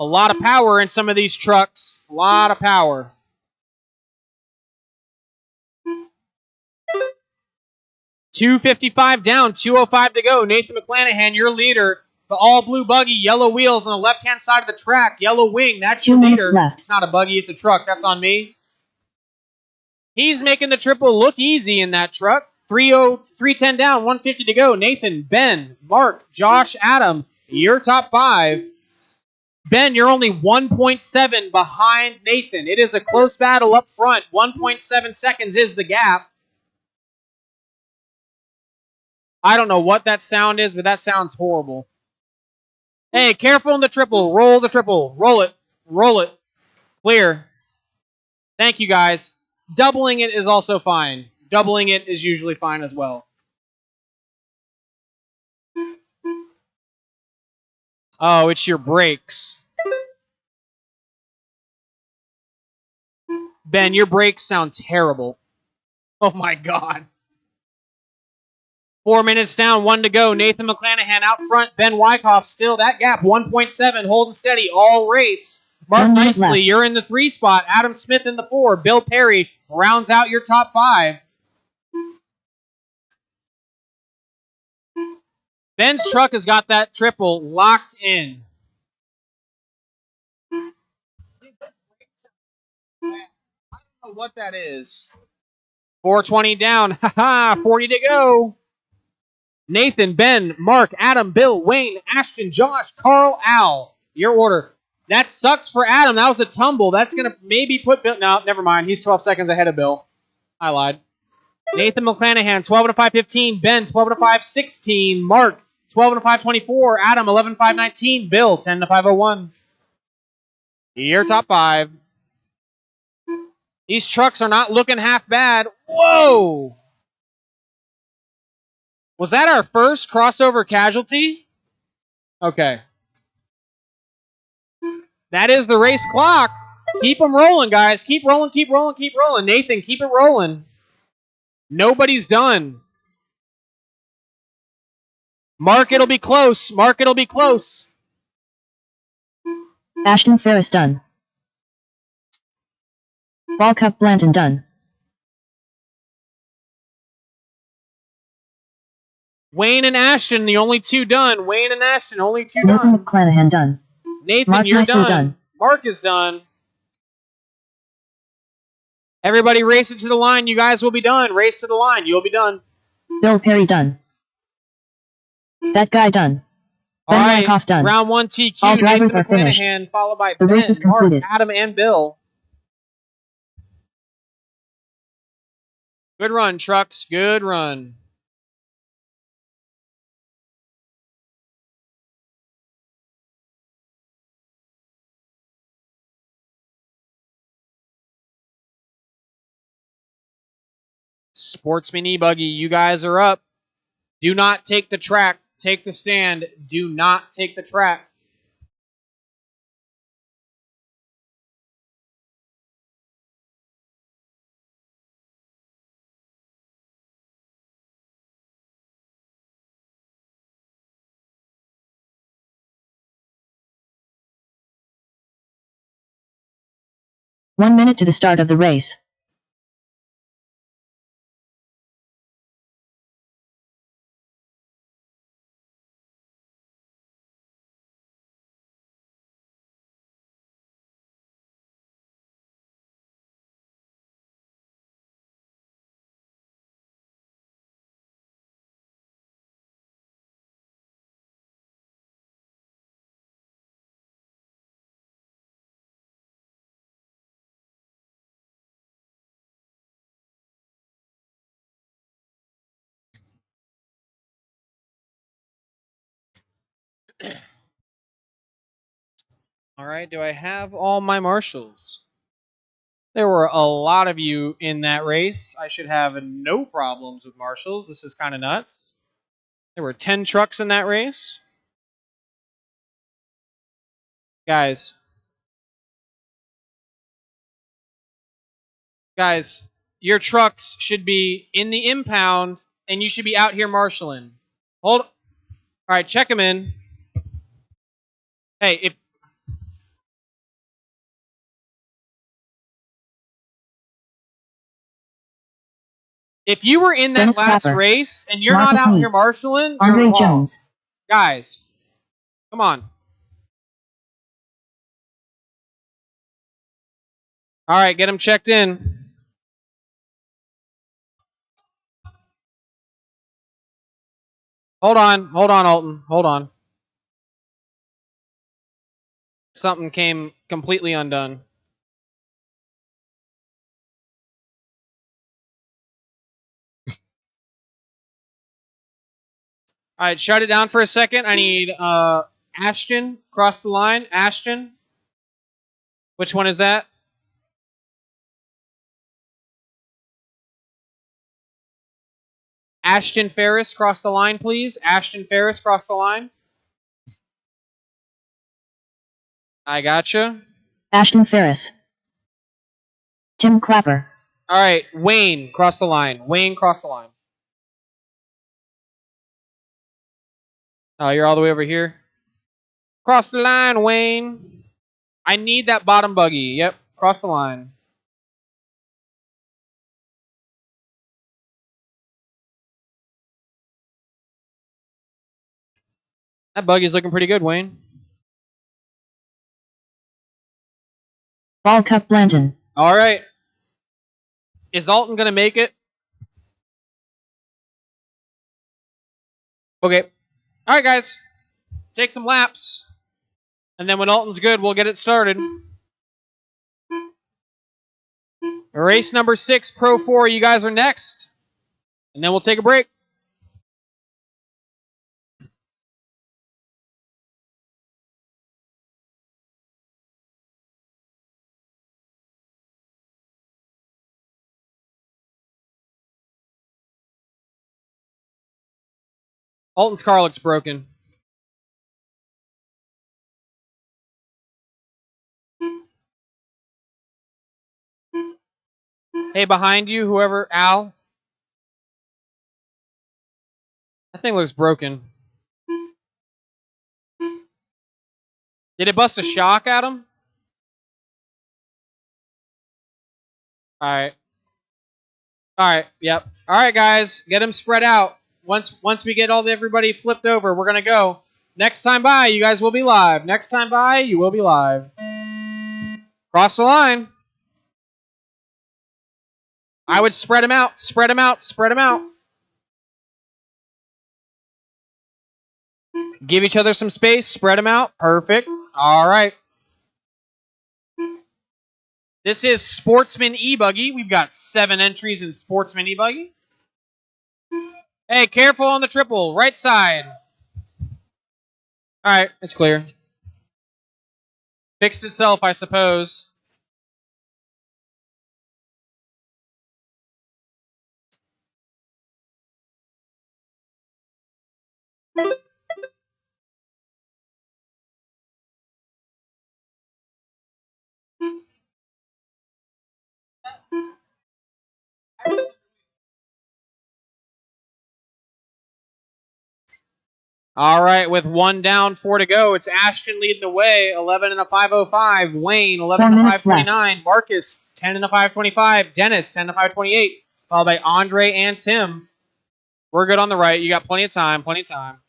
[SPEAKER 1] A lot of power in some of these trucks. A lot of power. $2.55 down, 2:05 to go. Nathan McClanahan, your leader. The all-blue buggy, yellow wheels on the left-hand side of the track. Yellow wing, that's your leader. It's not a buggy, it's a truck. That's on me. He's making the triple look easy in that truck. 3:10 down, 150 to go. Nathan, Ben, Mark, Josh, Adam, your top 5. Ben, you're only 1.7 behind Nathan. It is a close battle up front. 1.7 seconds is the gap. I don't know what that sound is, but that sounds horrible. Hey, careful in the triple. Roll the triple. Roll it. Roll it. Clear. Thank you, guys. Doubling it is also fine. Doubling it is usually fine as well. Oh, it's your brakes. Ben, your brakes sound terrible. Oh my God. 4 minutes down, 1 to go. Nathan McClanahan out front. Ben Wyckoff still that gap. 1.7, holding steady all race. Mark Nicely, you're in the 3 spot. Adam Smith in the 4. Bill Perry rounds out your top 5. Ben's truck has got that triple locked in. I don't know what that is. 420 down. Haha, 40 to go. Nathan, Ben, Mark, Adam, Bill, Wayne, Ashton, Josh, Carl, Al. Your order. That sucks for Adam. That was a tumble. That's going to maybe put Bill... No, never mind. He's 12 seconds ahead of Bill. I lied. Nathan McClanahan, 12 and a 5:15. Ben, 12 and a 5:16. Mark, 12 and a 5:24. Adam, 11 and 5:19. Bill, 10 to 5:01. Your top 5. These trucks are not looking half bad. Whoa! Was that our first crossover casualty? Okay. That is the race clock. Keep them rolling, guys. Keep rolling, keep rolling, keep rolling. Nathan, keep it rolling. Nobody's done. Mark, it'll be close. Mark, it'll be close.
[SPEAKER 2] Ashton Ferris done. Walkup Blanton done.
[SPEAKER 1] Wayne and Ashton, the only two done. Wayne and Ashton, only two
[SPEAKER 2] Nathan
[SPEAKER 1] done.
[SPEAKER 2] McClanahan done.
[SPEAKER 1] Nathan,
[SPEAKER 2] Mark
[SPEAKER 1] you're
[SPEAKER 2] Meisler
[SPEAKER 1] done. Mark is done. Everybody race it to the line. You guys will be done. Race to the line. You'll be done.
[SPEAKER 2] Bill Perry done. That guy done.
[SPEAKER 1] All
[SPEAKER 2] Ben
[SPEAKER 1] right.
[SPEAKER 2] Wyckoff done.
[SPEAKER 1] Round 1 TQ.
[SPEAKER 2] All drivers
[SPEAKER 1] Nathan
[SPEAKER 2] are finished.
[SPEAKER 1] McClanahan, followed by
[SPEAKER 2] The
[SPEAKER 1] Ben,
[SPEAKER 2] race is concluded.
[SPEAKER 1] Mark, Adam, and Bill. Good run, trucks. Good run. Sportsman E-Buggy, you guys are up. Do not take the track. Take the stand. Do not take the track.
[SPEAKER 2] One minute to the start of the race.
[SPEAKER 1] All right, do I have all my marshals? There were a lot of you in that race. I should have no problems with marshals. This is kind of nuts. There were 10 trucks in that race. Guys, your trucks should be in the impound, and you should be out here marshaling. Hold. All right, check them in. Hey, if you were in that
[SPEAKER 2] Dennis
[SPEAKER 1] last
[SPEAKER 2] Clapper.
[SPEAKER 1] race and you're
[SPEAKER 2] Mark
[SPEAKER 1] not out
[SPEAKER 2] McNeil.
[SPEAKER 1] here marshaling,
[SPEAKER 2] Andre
[SPEAKER 1] you're wrong.
[SPEAKER 2] Jones.
[SPEAKER 1] Guys, come on. All right, get them checked in. Hold on, Alton. Hold on. Something came completely undone. All right, shut it down for a second. I need Ashton cross the line. Ashton. Which one is that? Ashton Ferris, cross the line, please. Ashton Ferris, cross the line. I gotcha.
[SPEAKER 2] Ashton Ferris. Tim Clapper.
[SPEAKER 1] All right, Wayne, cross the line. Wayne, cross the line. Oh, you're all the way over here. Cross the line, Wayne. I need that bottom buggy. Yep, cross the line. That buggy's looking pretty good, Wayne.
[SPEAKER 2] Ball Cup Blanton.
[SPEAKER 1] All right. Is Alton going to make it? Okay. All right, guys. Take some laps. And then when Alton's good, we'll get it started. Race number 6, Pro 4. You guys are next. And then we'll take a break. Alton's car looks broken. Hey, behind you, whoever, Al. That thing looks broken. Did it bust a shock at him? All right. All right, yep. All right, guys, get him spread out. Once we get everybody flipped over, we're gonna go. Next time by, you guys will be live. Next time by, you will be live. Cross the line. I would spread them out. Spread them out. Spread them out. Give each other some space. Spread them out. Perfect. All right. This is Sportsman E-Buggy. We've got 7 entries in Sportsman E-Buggy. Hey, careful on the triple. Right side. All right, it's clear. Fixed itself, I suppose. All right, with 1 down, 4 to go, it's Ashton leading the way, 11 and a 5:05. Wayne, 11 and a 5:29. Marcus, 10 and a 5:25. Dennis, 10 and a 5:28. Followed by Andre and Tim. We're good on the right. You got plenty of time. Plenty of time.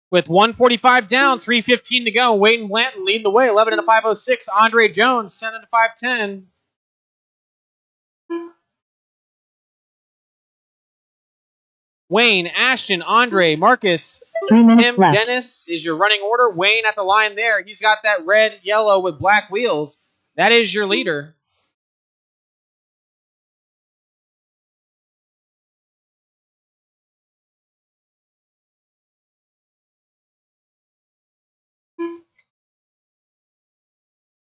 [SPEAKER 1] With 1:45 down, 3:15 to go, Wayne Blanton leading the way, 11 and a 5:06. Andre Jones, 10 and a 5:10. Wayne, Ashton, Andre, Marcus,
[SPEAKER 2] 3 minutes
[SPEAKER 1] Tim,
[SPEAKER 2] left.
[SPEAKER 1] Dennis is your running order. Wayne at the line there. He's got that red, yellow with black wheels. That is your leader.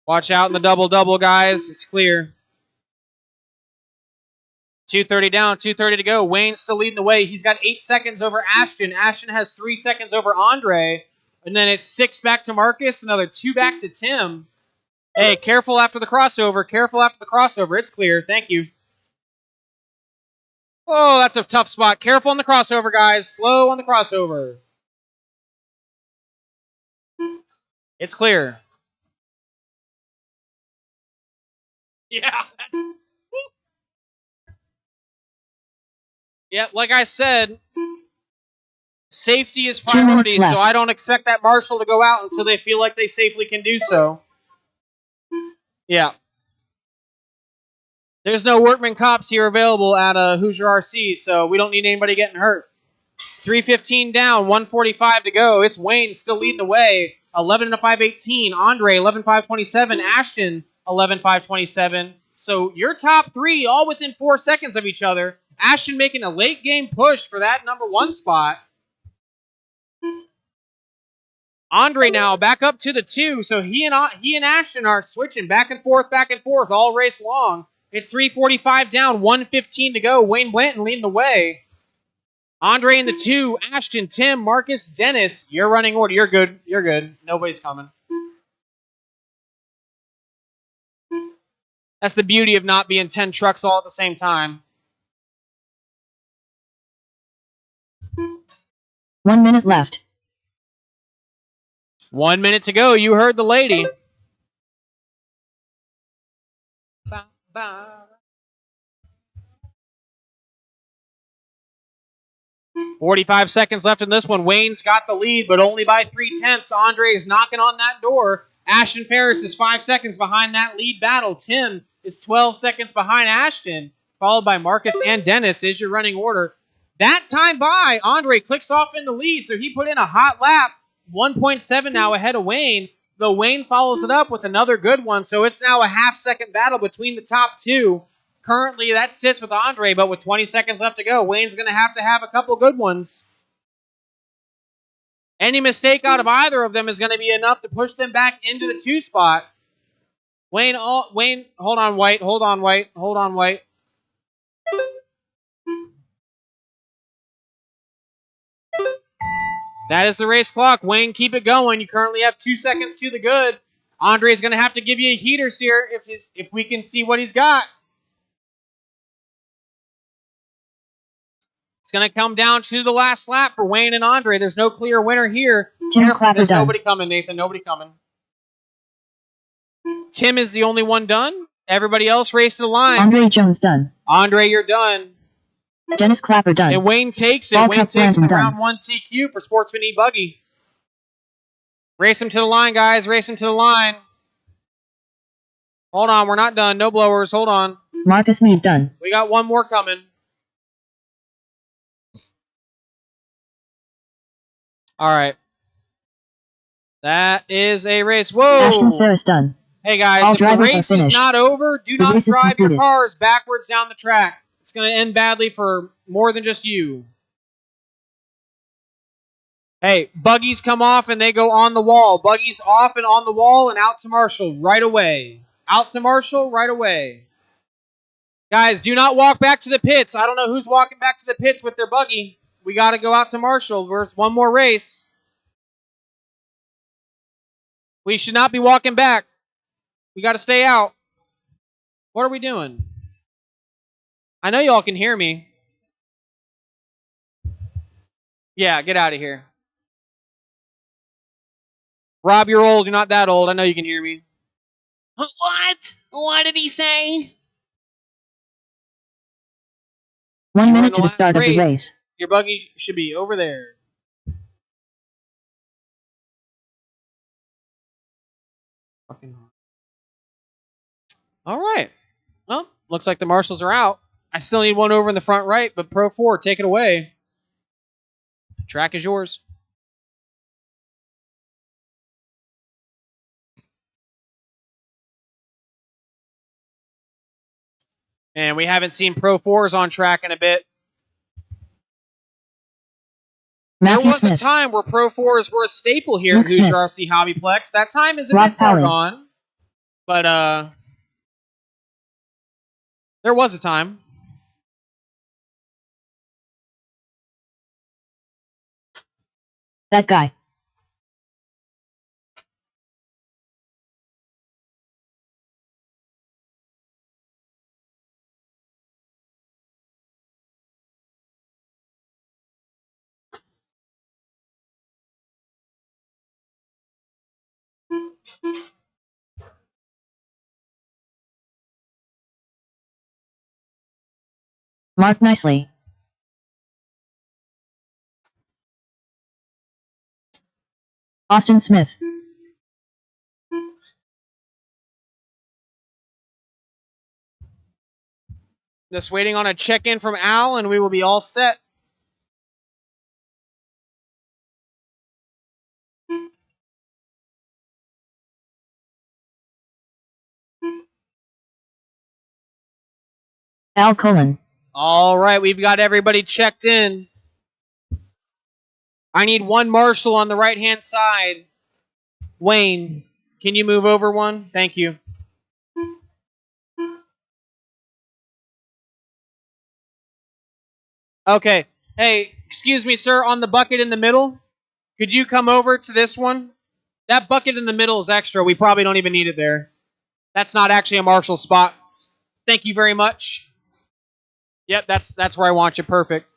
[SPEAKER 1] Watch out in the double-double, guys. It's clear. 2:30 down, 2:30 to go. Wayne's still leading the way. He's got 8 seconds over Ashton. Ashton has 3 seconds over Andre. And then it's 6 back to Marcus, another 2 back to Tim. Hey, careful after the crossover. Careful after the crossover. It's clear. Thank you. Oh, that's a tough spot. Careful on the crossover, guys. Slow on the crossover. It's clear. Yeah, that's... Yeah, like I said, safety is priority, so I don't expect that marshal to go out until they feel like they safely can do so. Yeah. There's no workman cops here available at Hoosier RC, so we don't need anybody getting hurt. 3:15 down, 1:45 to go. It's Wayne still leading the way. 11 and a 5:18. Andre, 11-5-27. Ashton, 11-5-27. So your top 3 all within 4 seconds of each other. Ashton making a late game push for that number 1 spot. Andre now back up to the 2, so he and Ashton are switching back and forth all race long. It's 3:45 down, 1:15 to go. Wayne Blanton leading the way. Andre in the 2, Ashton, Tim, Marcus, Dennis. You're running order. You're good. You're good. Nobody's coming. That's the beauty of not being 10 trucks all at the same time.
[SPEAKER 2] 1 minute left.
[SPEAKER 1] 1 minute to go. You heard the lady. 45 seconds left in this one. Wayne's got the lead, but only by 3/10. Andre's knocking on that door. Ashton Ferris is 5 seconds behind that lead battle. Tim is 12 seconds behind Ashton, followed by Marcus and Dennis is your running order. That time by, Andre clicks off in the lead, so he put in a hot lap. 1.7 now ahead of Wayne, though Wayne follows it up with another good one, so it's now a half-second battle between the top 2. Currently, that sits with Andre, but with 20 seconds left to go, Wayne's going to have a couple good ones. Any mistake out of either of them is going to be enough to push them back into the 2 spot. Wayne, hold on, White. Hold on, White. Hold on, White. That is the race clock. Wayne, keep it going. You currently have 2 seconds to the good. Andre's going to have to give you heaters here if we can see what he's got. It's going to come down to the last lap for Wayne and Andre. There's no clear winner here.
[SPEAKER 2] Tim Clapper
[SPEAKER 1] There's
[SPEAKER 2] done.
[SPEAKER 1] nobody coming, Nathan. Nobody coming. Tim is the only one done. Everybody else raced to the line.
[SPEAKER 2] Andre Jones done.
[SPEAKER 1] Andre, you're done.
[SPEAKER 2] Dennis Clapper done.
[SPEAKER 1] And Wayne takes it.
[SPEAKER 2] Ball
[SPEAKER 1] Wayne
[SPEAKER 2] Cup
[SPEAKER 1] takes the
[SPEAKER 2] Brandon
[SPEAKER 1] round
[SPEAKER 2] done.
[SPEAKER 1] 1 TQ for Sportsman E-Buggy. Race him to the line, guys. Race him to the line. Hold on. We're not done. No blowers. Hold on.
[SPEAKER 2] Marcus Mead done.
[SPEAKER 1] We got one more coming. All right. That is a race. Whoa.
[SPEAKER 2] Ashton Ferris done.
[SPEAKER 1] Hey, guys.
[SPEAKER 2] All
[SPEAKER 1] If the
[SPEAKER 2] drivers are
[SPEAKER 1] race is
[SPEAKER 2] finished.
[SPEAKER 1] not over, do
[SPEAKER 2] The
[SPEAKER 1] not
[SPEAKER 2] race is
[SPEAKER 1] drive your
[SPEAKER 2] concluded.
[SPEAKER 1] cars backwards down the track. It's going to end badly for more than just you. Hey, buggies come off and they go on the wall. Buggies off and on the wall and out to Marshall right away. Out to Marshall right away. Guys, do not walk back to the pits. I don't know who's walking back to the pits with their buggy. We got to go out to Marshall. There's one more race. We should not be walking back. We got to stay out. What are we doing? I know y'all can hear me. Yeah, get out of here. Rob, you're old. You're not that old. I know you can hear me.
[SPEAKER 3] What? What did he say?
[SPEAKER 2] 1
[SPEAKER 1] You're in
[SPEAKER 2] minute
[SPEAKER 1] the
[SPEAKER 2] to the
[SPEAKER 1] last
[SPEAKER 2] start of the
[SPEAKER 1] race.
[SPEAKER 2] race.
[SPEAKER 1] Your buggy should be over there. All right. Well, looks like the marshals are out. I still need one over in the front right, but Pro 4, take it away. Track is yours. And we haven't seen Pro 4s on track in a bit. There
[SPEAKER 2] Matthew
[SPEAKER 1] was
[SPEAKER 2] Smith.
[SPEAKER 1] a time where Pro 4s were a staple here
[SPEAKER 2] Luke
[SPEAKER 1] at Hoosier
[SPEAKER 2] Smith.
[SPEAKER 1] RC Hobbyplex. That time is a
[SPEAKER 2] Rob
[SPEAKER 1] bit far
[SPEAKER 2] Powley.
[SPEAKER 1] gone. But there was a time.
[SPEAKER 2] That guy. Mark Nicely. Austin Smith.
[SPEAKER 1] Just waiting on a check-in from Al, and we will be all set.
[SPEAKER 2] Al Cullen.
[SPEAKER 1] All right, we've got everybody checked in. I need one marshal on the right-hand side. Wayne, can you move over one? Thank you. Okay. Hey, excuse me, sir, on the bucket in the middle, could you come over to this one? That bucket in the middle is extra. We probably don't even need it there. That's not actually a marshal spot. Thank you very much. Yep, that's where I want you. Perfect.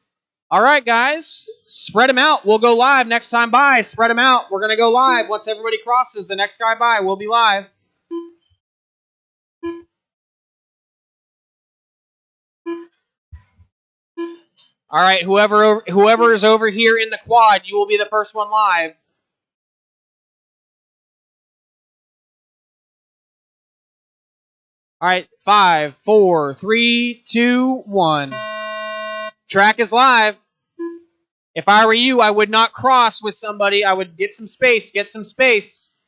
[SPEAKER 1] All right, guys. Spread them out. We'll go live next time by. Spread them out. We're going to go live. Once everybody crosses, the next guy by, we'll be live. All right, whoever is over here in the quad, you will be the first one live. All right, 5, 4, 3, 2, 1. Track is live. If I were you, I would not cross with somebody. I would get some space. Get some space.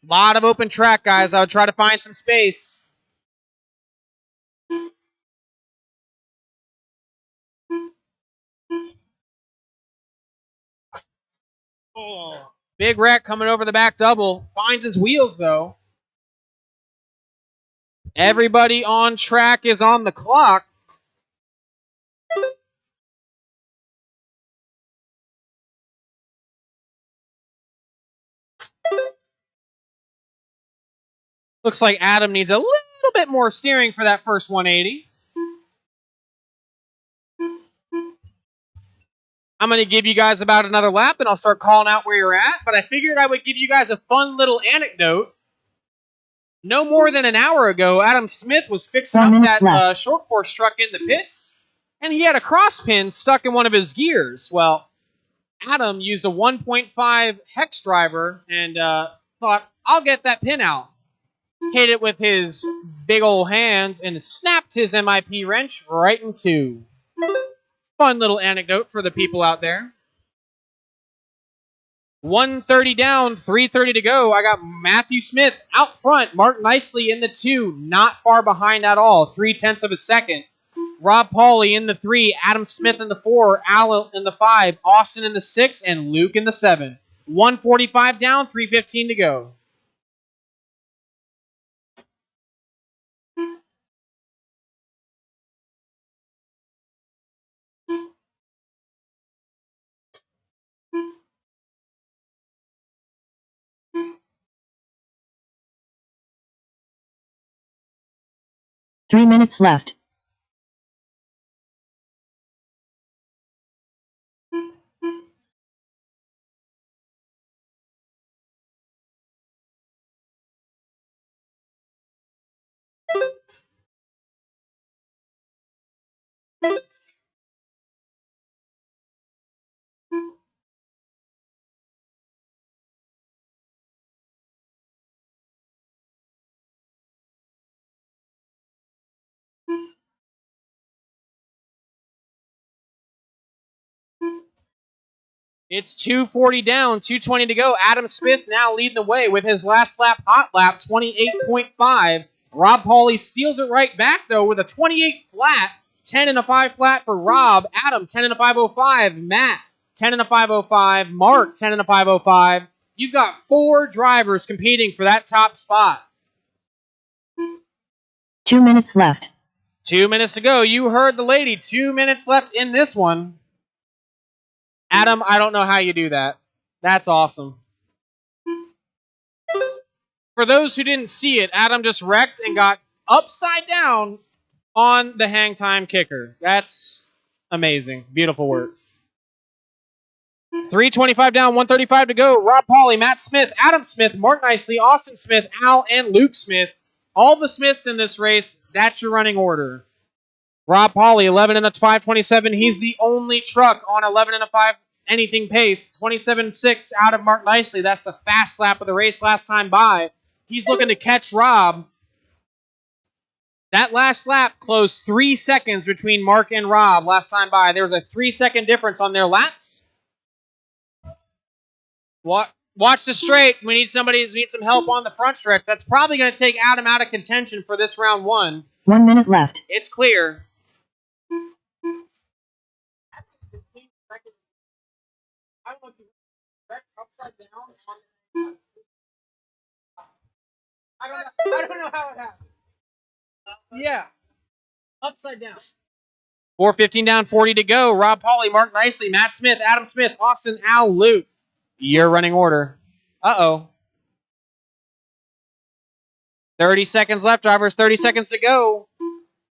[SPEAKER 1] Lot of open track, guys. I would try to find some space. Oh. Big wreck coming over the back double. Finds his wheels, though. Everybody on track is on the clock. Looks like Adam needs a little bit more steering for that first 180. I'm going to give you guys about another lap, and I'll start calling out where you're at. But I figured I would give you guys a fun little anecdote. No more than an hour ago, Adam Smith was fixing up that short course truck in the pits, and he had a cross pin stuck in one of his gears. Well, Adam used a 1.5 hex driver and thought, I'll get that pin out. Hit it with his big old hands and snapped his MIP wrench right in two. Fun little anecdote for the people out there. 130 down, 3:30 to go. I got Matthew Smith out front. Mark Nicely in the 2, not far behind at all. 0.3 of a second. Rob Pauley in the 3, Adam Smith in the 4, Al in the 5, Austin in the 6, and Luke in the 7. 145 down, 3:15 to go.
[SPEAKER 2] Three minutes left.
[SPEAKER 1] It's 240 down, 220 to go. Adam Smith now leading the way with his last lap hot lap, 28.5. Rob Pauley steals it right back, though, with a 28 flat, 10 and a 5 flat for Rob. Adam, 10 and a 505. Matt, 10 and a 505. Mark, 10 and a 505. You've got 4 drivers competing for that top spot.
[SPEAKER 2] 2 minutes left.
[SPEAKER 1] 2 minutes to go. You heard the lady. 2 minutes left in this one. Adam, I don't know how you do that. That's awesome. For those who didn't see it, Adam just wrecked and got upside down on the hang time kicker. That's amazing. Beautiful work. 325 down, 135 to go. Rob Pauley, Matt Smith, Adam Smith, Mark Nicely, Austin Smith, Al, and Luke Smith. All the Smiths in this race, that's your running order. Rob Pauley, 11 and a 527. He's the only truck on 11 and a 5 anything pace. 27.6 out of Mark Nicely. That's the fast lap of the race last time by. He's looking to catch Rob. That last lap closed 3 seconds between Mark and Rob last time by. There was a 3-second difference on their laps. Watch the straight. We need some help on the front stretch. That's probably going to take Adam out of contention for this round 1.
[SPEAKER 2] 1 minute left.
[SPEAKER 1] It's clear. I don't know how it happened. Yeah. Upside down. 4:15 down, 40 to go. Rob Pauley, Mark Nicely, Matt Smith, Adam Smith, Austin, Al, Luke. Your running order. Uh-oh. 30 seconds left, drivers. 30 seconds to go.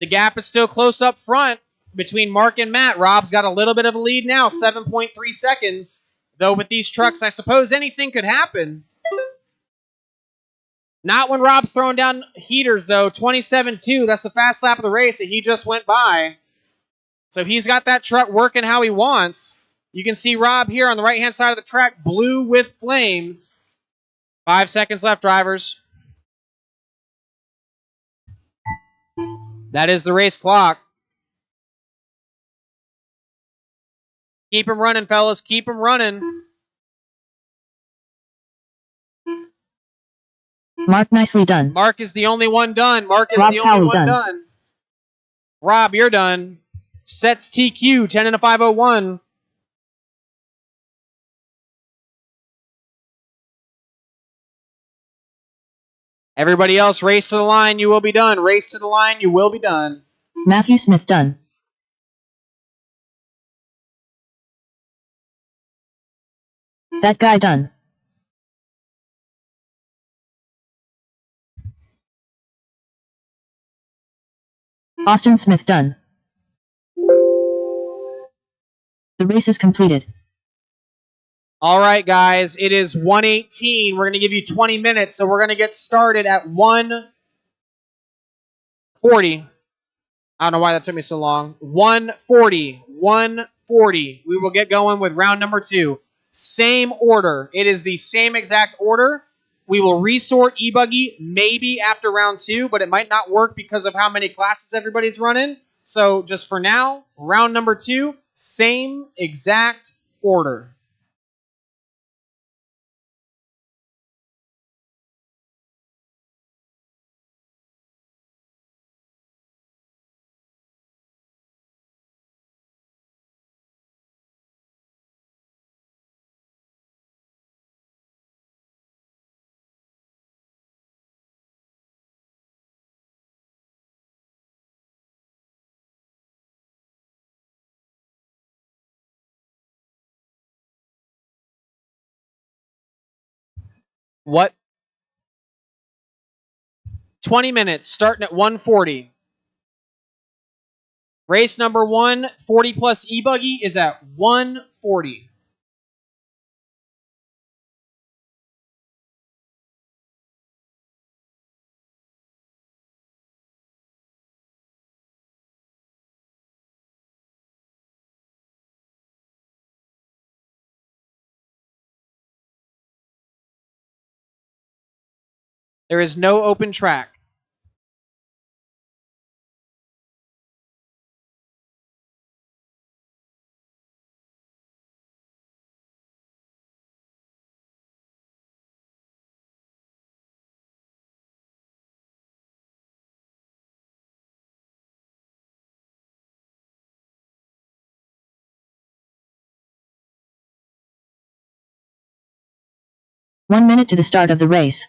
[SPEAKER 1] The gap is still close up front between Mark and Matt. Rob's got a little bit of a lead now, 7.3 seconds. Though with these trucks, I suppose anything could happen. Not when Rob's throwing down heaters, though. 27.2. That's the fast lap of the race that he just went by. So he's got that truck working how he wants. You can see Rob here on the right-hand side of the track, blue with flames. 5 seconds left, drivers. That is the race clock. Keep him running, fellas. Keep him running.
[SPEAKER 2] Mark nicely done.
[SPEAKER 1] Mark is the only one done. Mark is the only one done. Rob, you're done. Sets TQ, 10 and a 501. Everybody else, race to the line, you will be done. Race to the line, you will be done.
[SPEAKER 2] Matthew Smith done. That guy done. Austin Smith done. The race is completed.
[SPEAKER 1] All right, guys, it is 1:18. We're going to give you 20 minutes, so we're going to get started at 1:40. I don't know why that took me so long. 1:40. 1:40. We will get going with round number 2. Same order. It is the same exact order. We will resort e-buggy maybe after round 2, but it might not work because of how many classes everybody's running. So just for now, round number 2, same exact order. What? 20 minutes, starting at 1:40. Race number 1, 40 plus e-buggy, is at 1:40. There is no open track.
[SPEAKER 2] One minute to the start of the race.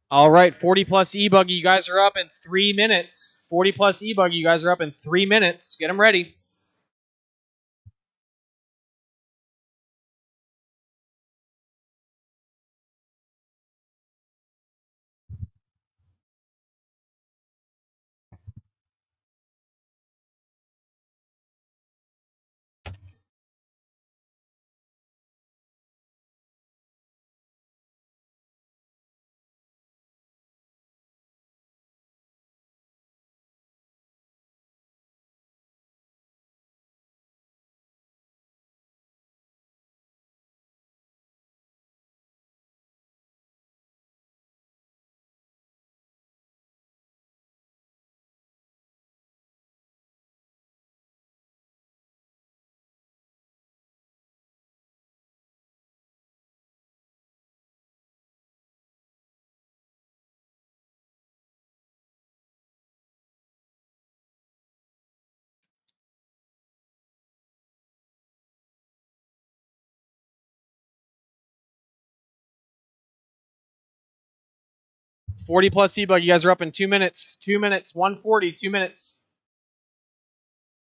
[SPEAKER 1] All right, 40 plus E-Buggy, you guys are up in 3 minutes. 40 plus E-Buggy, you guys are up in 3 minutes. Get them ready. Forty plus E-Bug, you guys are up in 2 minutes. 2 minutes, 140, 2 minutes.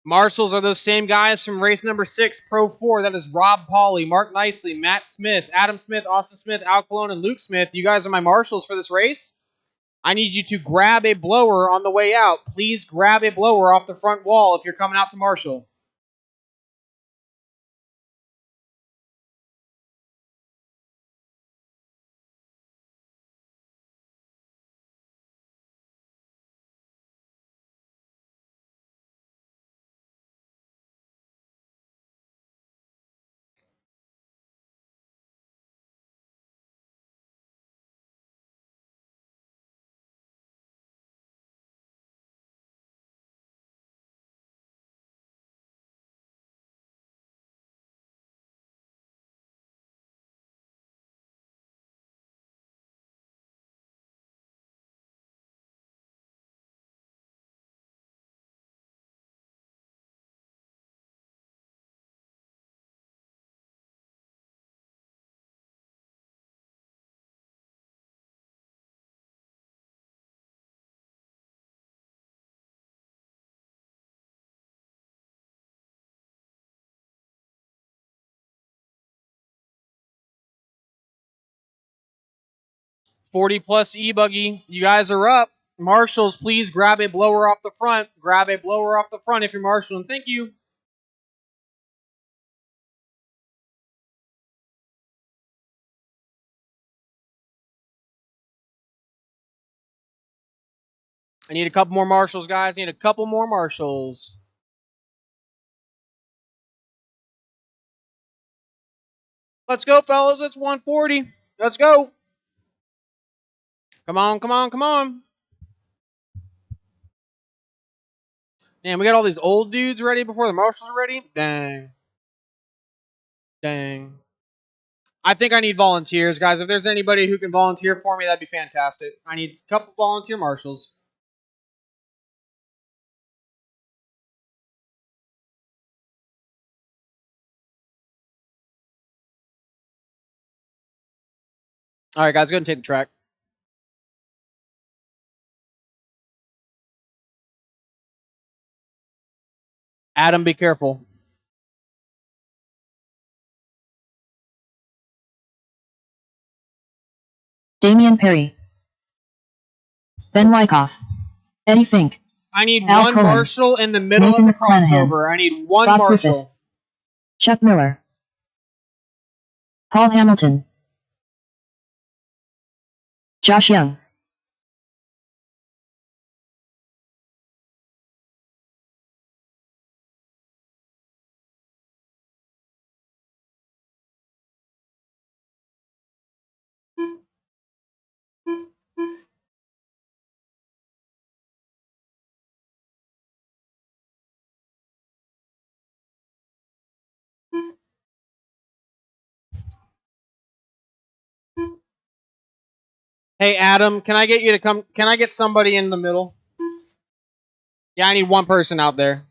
[SPEAKER 1] Marshals are those same guys from race number 6, Pro 4. That is Rob Pauley, Mark Nicely, Matt Smith, Adam Smith, Austin Smith, Al Colon, and Luke Smith. You guys are my marshals for this race. I need you to grab a blower on the way out. Please grab a blower off the front wall if you're coming out to marshal. '40 plus E-Buggy, you guys are up. Marshals, please grab a blower off the front. Grab a blower off the front if you're marshaling. Thank you. I need a couple more marshals, guys. I need a couple more marshals. Let's go, fellas. It's 140. Let's go. Come on, come on, come on. Man, we got all these old dudes ready before the marshals are ready. Dang. Dang. I think I need volunteers, guys. If there's anybody who can volunteer for me, that'd be fantastic. I need a couple volunteer marshals. All right, guys, go ahead and take the track. Adam, be careful.
[SPEAKER 2] Damian Perry, Ben Wyckoff, Eddie Fink,
[SPEAKER 1] I need
[SPEAKER 2] Al
[SPEAKER 1] one
[SPEAKER 2] Cullen,
[SPEAKER 1] marshal in the middle
[SPEAKER 2] Nathan
[SPEAKER 1] of the
[SPEAKER 2] McClanahan,
[SPEAKER 1] crossover. I need one
[SPEAKER 2] Bob
[SPEAKER 1] marshal.
[SPEAKER 2] Griffith, Chuck Miller, Paul Hamilton, Josh Young.
[SPEAKER 1] Hey, Adam, can I get you to come? Can I get somebody in the middle? Yeah, I need one person out there.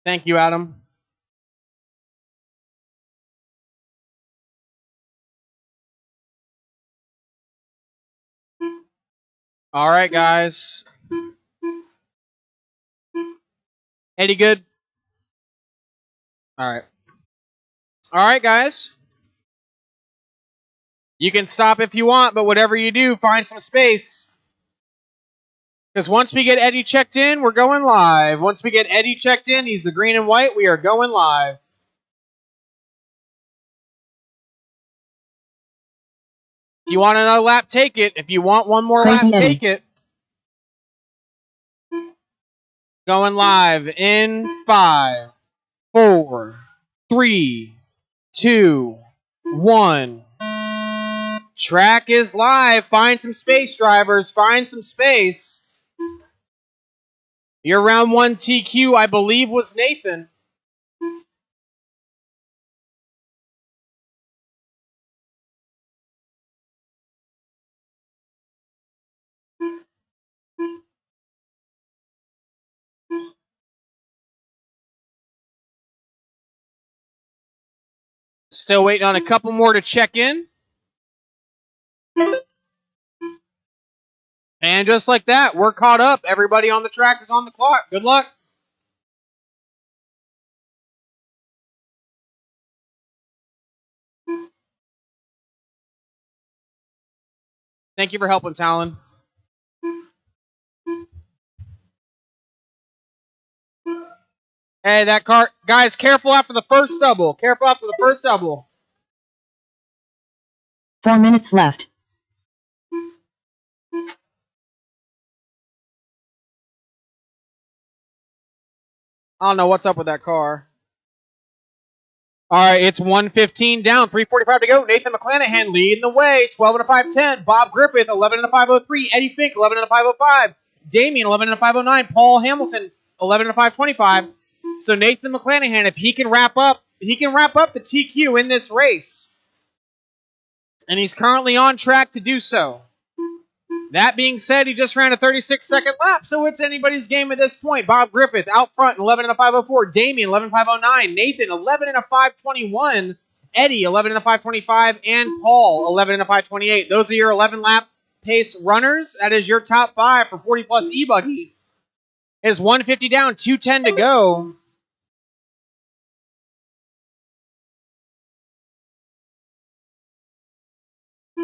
[SPEAKER 1] Thank you, Adam. All right, guys. Eddie, good? All right. All right, guys. You can stop if you want, but whatever you do, find some space. Because once we get Eddie checked in, we're going live. Once we get Eddie checked in, he's the green and white, we are going live. If you want another lap, take it. If you want one more lap, take it. Going live in 5, 4, 3, 2, 1. Track is live. Find some space, drivers. Find some space. Your round 1 TQ, I believe, was Nathan. Still waiting on a couple more to check in. And just like that, we're caught up. Everybody on the track is on the clock. Good luck. Thank you for helping, Talon. Hey, that car. Guys, careful after the first double. Careful after the first double.
[SPEAKER 2] 4 minutes left.
[SPEAKER 1] I don't know what's up with that car. All right, it's 1:15 down, 3:45 to go. Nathan McClanahan leading the way, 12 and a 5:10. Bob Griffith, 11 and a 5:03. Eddie Fink, 11 and a 5:05. Damien, 11 and a 5:09. Paul Hamilton, 11 and a 5:25. So Nathan McClanahan, if he can wrap up the TQ in this race, and he's currently on track to do so. That being said, he just ran a 36-second lap, so it's anybody's game at this point. Bob Griffith out front, 11 and a 5:04. Damien, 11 and a 5:09. Nathan, 11 and a 5:21. Eddie, 11 and a 5:25. And Paul, 11 and a 5:28. Those are your 11-lap pace runners. That is your top 5 for 40-plus e-buggy. It is 150 down, 210 to go.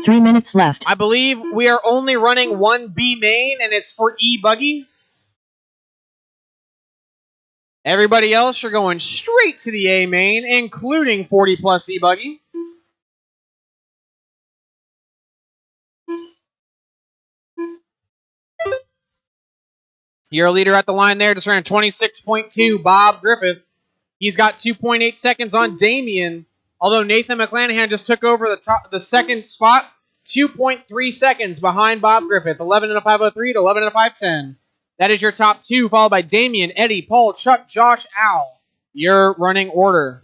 [SPEAKER 2] Three minutes left.
[SPEAKER 1] I believe we are only running one B main, and it's for e-buggy. Everybody else are going straight to the A main, including 40-plus e-buggy. Your leader at the line there just ran 26.2, Bob Griffith. He's got 2.8 seconds on Damien. Although Nathan McClanahan just took over the second spot, 2.3 seconds behind Bob Griffith, 11 and a 5:03 to 11 and a 5:10. That is your top 2, followed by Damien, Eddie, Paul, Chuck, Josh, Al. Your running order.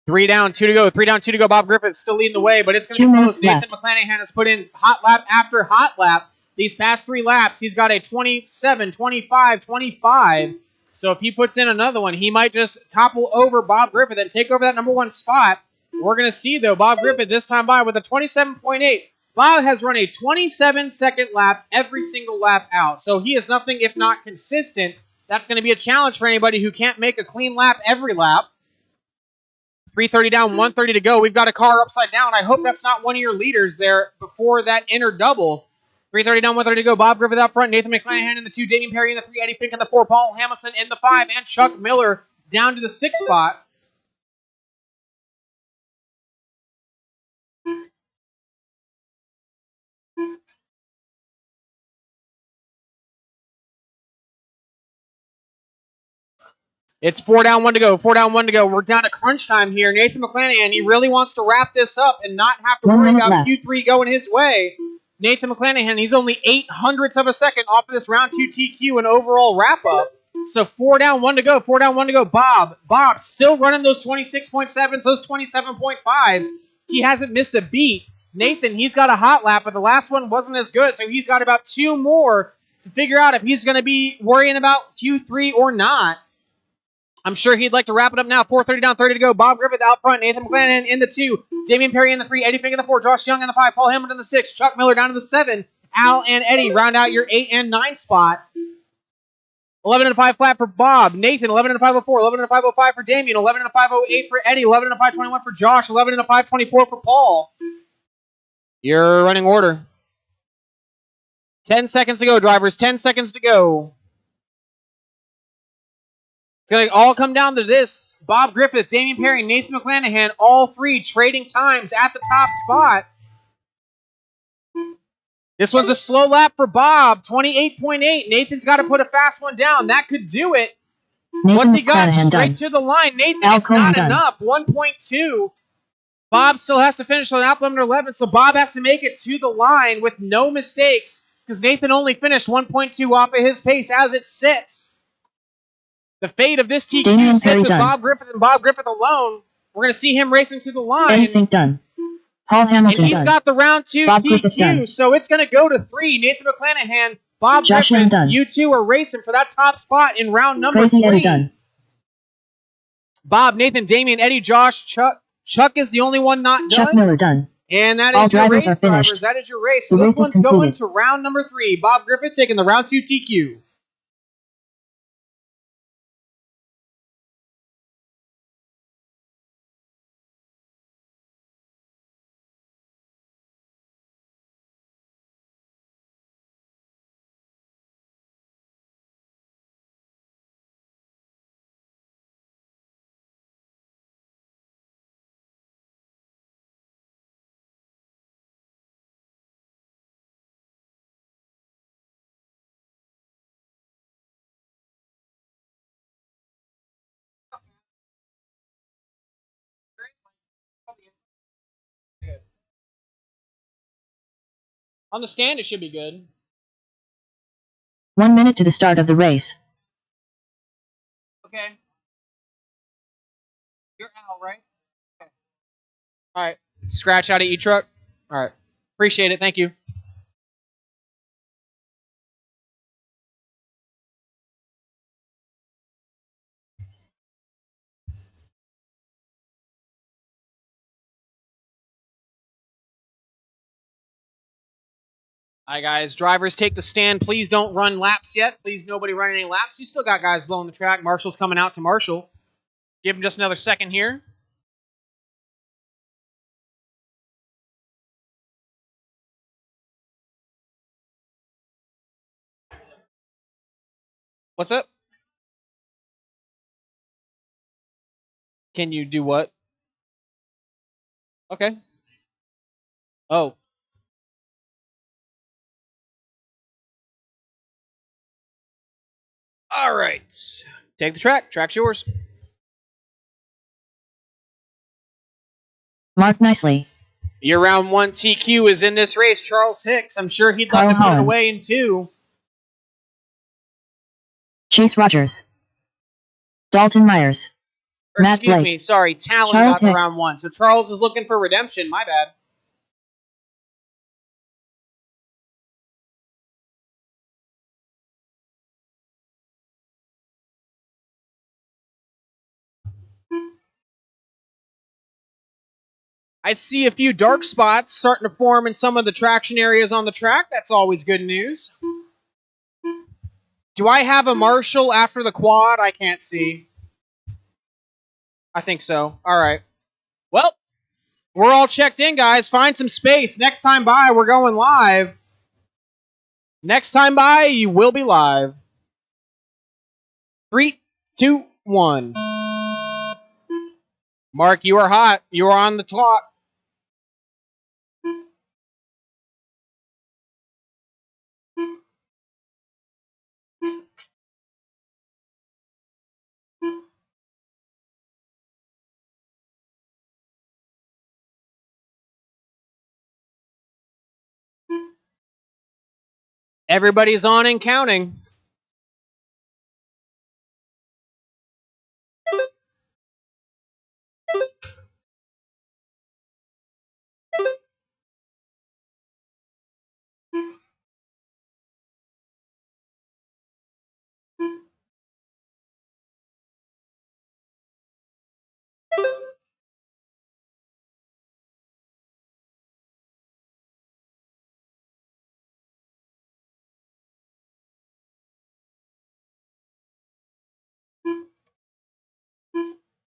[SPEAKER 1] Three down, 2 to go. 3 down, 2 to go. Bob Griffith still leading the way, but it's going to be close. Nathan McClanahan has put in hot lap after hot lap. These past 3 laps, he's got a 27, 25, 25. So if he puts in another one, he might just topple over Bob Griffith and take over that number 1 spot. We're going to see, though, Bob Griffith this time by with a 27.8. Bob has run a 27-second lap every single lap out. So he is nothing if not consistent. That's going to be a challenge for anybody who can't make a clean lap every lap. 3:30 down, 1:30 to go. We've got a car upside down. I hope that's not one of your leaders there before that inner double. 3:30 down, 1:30 to go. Bob Griffith up front. Nathan McClanahan in the 2. Damien Perry in the 3. Eddie Fink in the 4. Paul Hamilton in the 5. And Chuck Miller down to the 6th spot. It's 4 down, 1 to go. 4 down, 1 to go. We're down to crunch time here. Nathan McClanahan, he really wants to wrap this up and not have to worry about Q3 going his way. Nathan McClanahan, he's only 0.08 of a second off of this round 2 TQ and overall wrap-up. So 4 down, 1 to go. 4 down, 1 to go. Bob still running those 26.7s, those 27.5s. He hasn't missed a beat. Nathan, he's got a hot lap, but the last one wasn't as good, so he's got about 2 more to figure out if he's going to be worrying about Q3 or not. I'm sure he'd like to wrap it up now. 4:30 down, 30 to go. Bob Griffith out front. Nathan McClanahan in the 2. Damian Perry in the 3. Eddie Fink in the 4. Josh Young in the 5. Paul Hamilton in the 6. Chuck Miller down in the 7. Al and Eddie round out your 8 and 9 spot. 11 and a 5 flat for Bob. Nathan, 11 and a 504. 11 and a 505 for Damian. 11 and a 508 for Eddie. 11 and a 521 for Josh. 11 and a 524 for Paul. Your running order. 10 seconds to go, drivers. 10 seconds to go. It's going to all come down to this. Bob Griffith, Damian Perry, Nathan McClanahan, all 3 trading times at the top spot. This one's a slow lap for Bob, 28.8. Nathan's got to put a fast one down. That could do it.
[SPEAKER 2] Nathan
[SPEAKER 1] What's he got?
[SPEAKER 2] McClanahan
[SPEAKER 1] Straight
[SPEAKER 2] done.
[SPEAKER 1] to the line. Nathan,
[SPEAKER 2] Al
[SPEAKER 1] it's not
[SPEAKER 2] Cohen done.
[SPEAKER 1] enough. 1.2. Bob still has to finish with an lap limit 11, so Bob has to make it to the line with no mistakes because Nathan only finished 1.2 off of his pace as it sits. The fate of this TQ
[SPEAKER 2] Damian
[SPEAKER 1] sits
[SPEAKER 2] Perry
[SPEAKER 1] with
[SPEAKER 2] done.
[SPEAKER 1] Bob Griffith and Bob Griffith alone. We're going to see him racing to the line.
[SPEAKER 2] Eddie Fink done. Paul
[SPEAKER 1] And
[SPEAKER 2] Hamilton
[SPEAKER 1] he's
[SPEAKER 2] done.
[SPEAKER 1] got the round 2
[SPEAKER 2] Bob Griffith
[SPEAKER 1] TQ,
[SPEAKER 2] done.
[SPEAKER 1] so it's going to go to 3. Nathan McClanahan, Bob
[SPEAKER 2] Josh Young
[SPEAKER 1] Griffith,
[SPEAKER 2] done.
[SPEAKER 1] you two are racing for that top spot in round number
[SPEAKER 2] Crazy
[SPEAKER 1] 3.
[SPEAKER 2] Eddie done.
[SPEAKER 1] Bob, Nathan, Damian, Eddie, Josh, Chuck. Chuck is the only one not
[SPEAKER 2] Chuck
[SPEAKER 1] done.
[SPEAKER 2] Miller done.
[SPEAKER 1] And that
[SPEAKER 2] All
[SPEAKER 1] is your
[SPEAKER 2] drivers
[SPEAKER 1] race,
[SPEAKER 2] are finished.
[SPEAKER 1] drivers. That is your race. So
[SPEAKER 2] The
[SPEAKER 1] this
[SPEAKER 2] race is
[SPEAKER 1] one's going
[SPEAKER 2] completed.
[SPEAKER 1] to round number 3. Bob Griffith taking the round 2 TQ. On the stand, it should be good.
[SPEAKER 2] 1 minute to the start of the race.
[SPEAKER 1] Okay. You're out, right? Okay. All right. Scratch out of E-Truck. All right. Appreciate it. Thank you. All right, guys. Drivers, take the stand. Please don't run laps yet. Please, nobody run any laps. You still got guys blowing the track. Marshall's coming out to Marshall. Give him just another second here. What's up? Can you do what? Okay. Oh. All right. Take the track. Track's yours.
[SPEAKER 2] Mark nicely.
[SPEAKER 1] Your round 1 TQ is in this race. Charles Hicks. I'm sure he'd love
[SPEAKER 2] Carl
[SPEAKER 1] to put it
[SPEAKER 2] Holland.
[SPEAKER 1] away in 2.
[SPEAKER 2] Chase Rogers. Dalton Myers.
[SPEAKER 1] Or
[SPEAKER 2] Matt
[SPEAKER 1] excuse
[SPEAKER 2] Blake.
[SPEAKER 1] me. Sorry. Talon
[SPEAKER 2] Charles
[SPEAKER 1] got the
[SPEAKER 2] Hicks.
[SPEAKER 1] round 1. So Charles is looking for redemption. My bad. I see a few dark spots starting to form in some of the traction areas on the track. That's always good news. Do I have a Marshall after the quad? I can't see. I think so. All right. Well, we're all checked in, guys. Find some space. Next time by, we're going live. Next time by, you will be live. 3, 2, 1. Mark, you are hot. You are on the clock. Everybody's on and counting.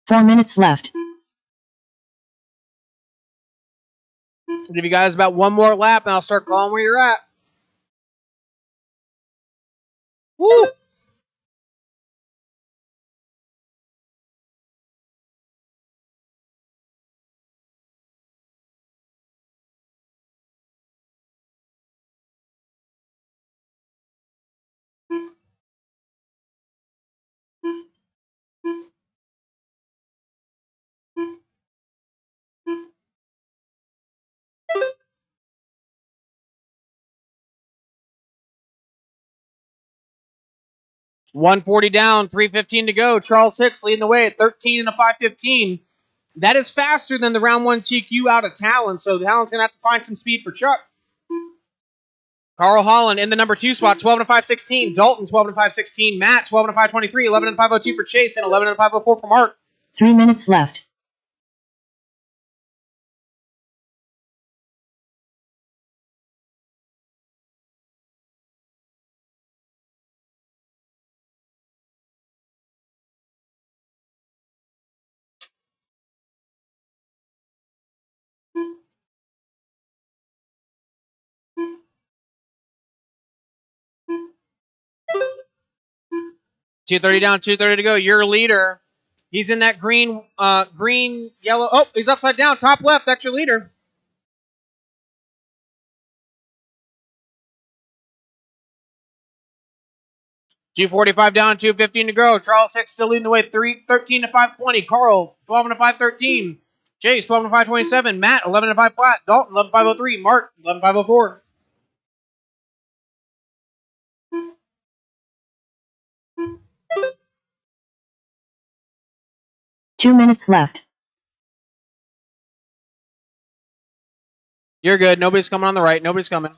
[SPEAKER 2] 4 minutes left.
[SPEAKER 1] I'll give you guys about one more lap, and I'll start calling where you're at. Woo! $140 down, 3:15 to go. Charles Hicks leading the way at 13 and a 5:15. That is faster than the round 1 TQ out of Talon, so Talon's going to have to find some speed for Chuck. Carl Holland in the number 2 spot, 12 and 5:16. Dalton, 12 and 5:16. Matt, 12 and 5:23. 11 and 5:02 for Chase, and 11 and 5:04 for Mark.
[SPEAKER 2] 3 minutes left.
[SPEAKER 1] $230 down, $230 to go. Your leader. He's in that green, yellow. Oh, he's upside down. Top left. That's your leader. $245 down, $215 to go. Charles Hicks still leading the way. 13 to 5:20. Carl, 12 and a 5:13. Chase, 12 and 5:27. Matt, 11 and 5 flat. Dalton, 11 5:03. Mark, 11 5:04.
[SPEAKER 2] Two minutes left.
[SPEAKER 1] You're good. Nobody's coming on the right. Nobody's coming.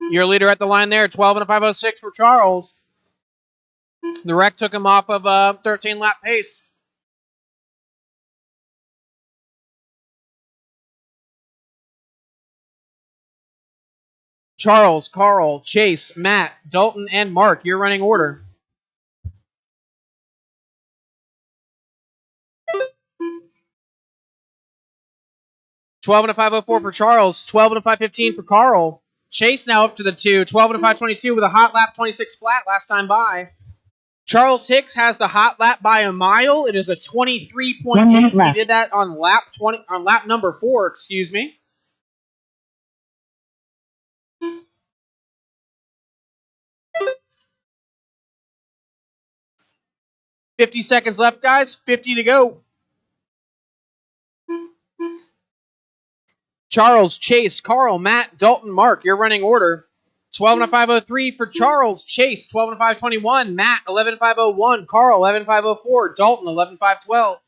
[SPEAKER 1] Your leader at the line there, 12 and a 5:06 for Charles. The wreck took him off of 13 lap pace. Charles, Carl, Chase, Matt, Dalton, and Mark, your running order. $12 and a 5:04 for Charles, 12 and a 5:15 for Carl. Chase now up to the 2, 12 and a 5:22 with a hot lap 26 flat last time by. Charles Hicks has the hot lap by a mile. It is a 23.8.
[SPEAKER 2] 1 minute left.
[SPEAKER 1] He did that on lap number 4, excuse me. $50 seconds left, guys. 50 to go. Charles, Chase, Carl, Matt, Dalton, Mark, your running order. 12 and a 5:03 for Charles, Chase, 12 and a 5:21, Matt, 11 and 5:01, Carl, 11 and 5:04, Dalton, 11 and 5:12.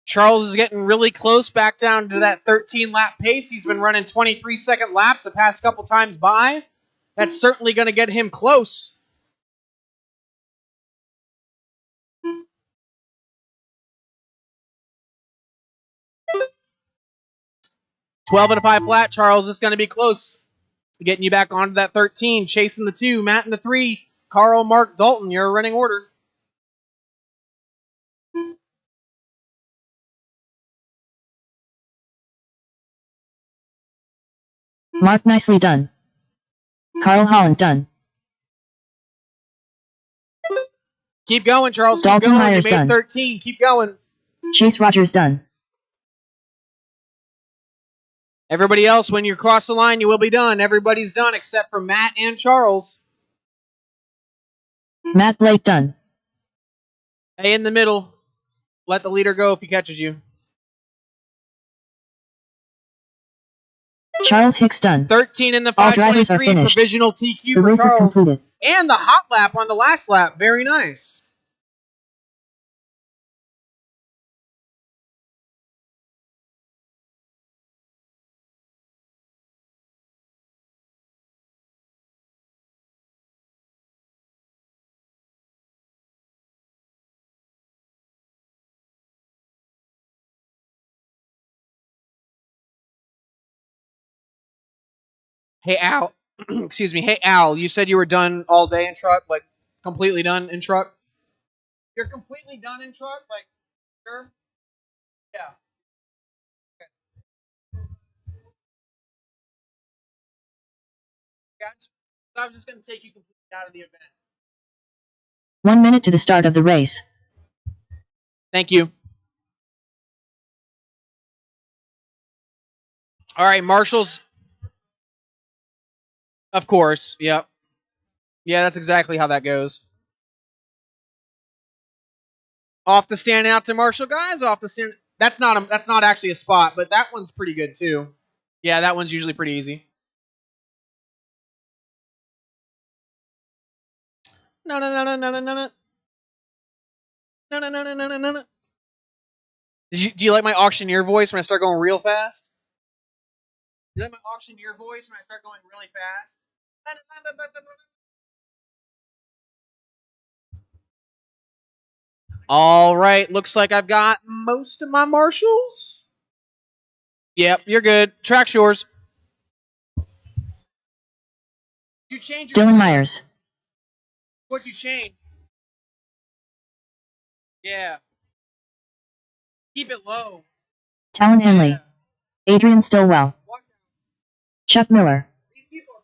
[SPEAKER 1] Charles is getting really close back down to that 13 lap pace. He's been running 23-second laps the past couple times by. That's certainly going to get him close. $12 and a 5 flat. Charles is going to be close. Getting you back onto that 13. Chasing the 2. Matt in the 3. Carl, Mark, Dalton, your running order.
[SPEAKER 2] Mark, nicely done. Carl Holland, done.
[SPEAKER 1] Keep going, Charles.
[SPEAKER 2] Dalton
[SPEAKER 1] Keep going.
[SPEAKER 2] Myers,
[SPEAKER 1] You made
[SPEAKER 2] done.
[SPEAKER 1] 13. Keep going.
[SPEAKER 2] Chase Rogers, done.
[SPEAKER 1] Everybody else, when you cross the line, you will be done. Everybody's done except for Matt and Charles.
[SPEAKER 2] Matt Blake, done.
[SPEAKER 1] Hey, in the middle. Let the leader go if he catches you.
[SPEAKER 2] Charles Hicks, done.
[SPEAKER 1] 13 in the
[SPEAKER 2] All drivers are
[SPEAKER 1] 5:23
[SPEAKER 2] finished.
[SPEAKER 1] provisional TQ
[SPEAKER 2] The
[SPEAKER 1] for
[SPEAKER 2] race is
[SPEAKER 1] Charles.
[SPEAKER 2] completed.
[SPEAKER 1] And the hot lap on the last lap. Very nice. Hey, Al. Excuse me. Hey, Al, you said you were done all day in truck? Like, completely done in truck? You're completely done in truck? Like, sure? Yeah. Gotcha. I was just going to take you completely out of the event.
[SPEAKER 2] 1 minute to the start of the race.
[SPEAKER 1] Thank you. All right, marshals. Of course. Yep. Yeah, that's exactly how that goes. Off the stand out to Marshall, guys. Off the stand. That's not actually a spot, but that one's pretty good too. Yeah, that one's usually pretty easy. No, no, no, no, no, no, no, no, no, no, no, no, no, no, no. Do you like my auctioneer voice when I start going real fast? Do you like my auctioneer voice when I start going really fast? All right, looks like I've got most of my marshals. Yep, you're good. Track's yours. You change your
[SPEAKER 2] Dylan Myers.
[SPEAKER 1] What'd you change? Yeah. Keep it low.
[SPEAKER 2] Talon Henley.
[SPEAKER 1] Yeah.
[SPEAKER 2] Adrian Stillwell.
[SPEAKER 1] Watch out.
[SPEAKER 2] Chuck Miller.
[SPEAKER 1] These people are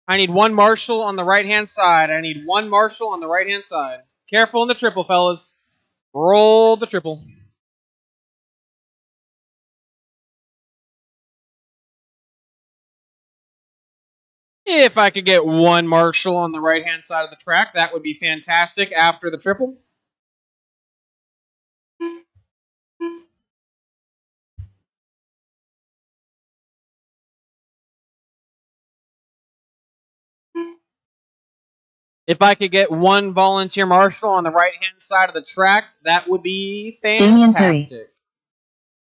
[SPEAKER 1] I need one marshal on the right hand side. I need one marshal on the right hand side. Careful in the triple, fellas. Roll the triple. If I could get one marshal on the right hand side of the track, that would be fantastic after the triple. If I could get one volunteer marshal on the right hand side of the track, that would be fantastic.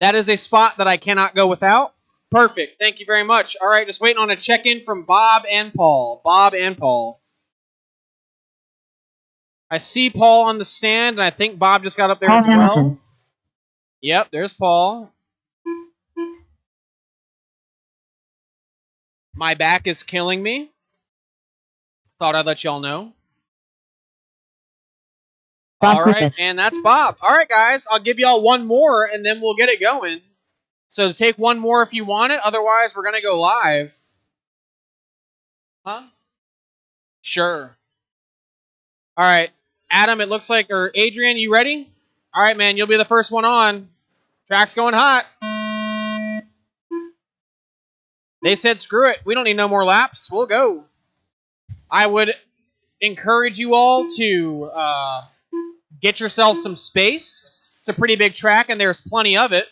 [SPEAKER 1] That is a spot that I cannot go without. Perfect. Thank you very much. All right, just waiting on a check in from Bob and Paul. Bob and Paul. I see Paul on the stand, and I think Bob just got up there
[SPEAKER 2] Paul
[SPEAKER 1] as
[SPEAKER 2] Hamilton.
[SPEAKER 1] well. Yep, there's Paul. My back is killing me. Thought I'd let y'all know.
[SPEAKER 2] Bob
[SPEAKER 1] All right,
[SPEAKER 2] Griffith.
[SPEAKER 1] and that's Bob. All right, guys, I'll give y'all one more, and then we'll get it going. So take one more if you want it. Otherwise, we're gonna go live. Huh? Sure. All right, Adam. It looks like, or Adrian, you ready? All right, man. You'll be the first one on. Track's going hot. They said, "Screw it. We don't need no more laps. We'll go." I would encourage you all to get yourself some space. It's a pretty big track, and there's plenty of it.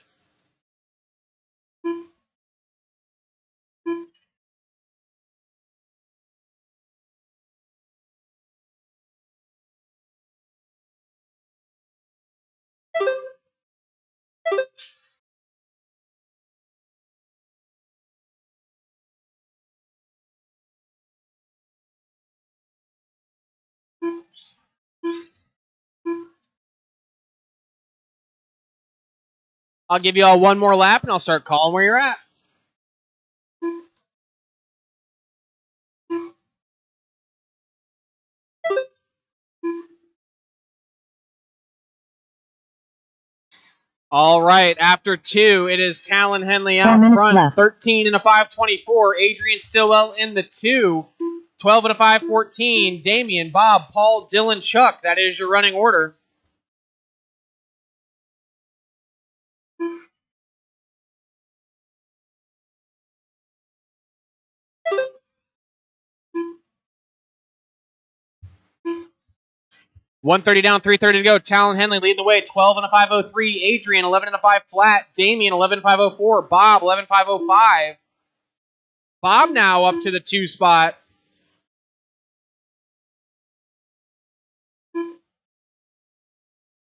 [SPEAKER 1] I'll give you all one more lap, and I'll start calling where you're at. All right, after two, it is Talon Henley out front,
[SPEAKER 2] left.
[SPEAKER 1] 13 and a 524. Adrian Stillwell in the 2, 12 and a 514. Damian, Bob, Paul, Dylan, Chuck. That is your running order. $130 down, $330 to go. Talon Henley leading the way, 12 and a 503. Adrian, 11 and a 5 flat. Damian, 11 504. Bob, 11 505. Bob now up to the 2 spot.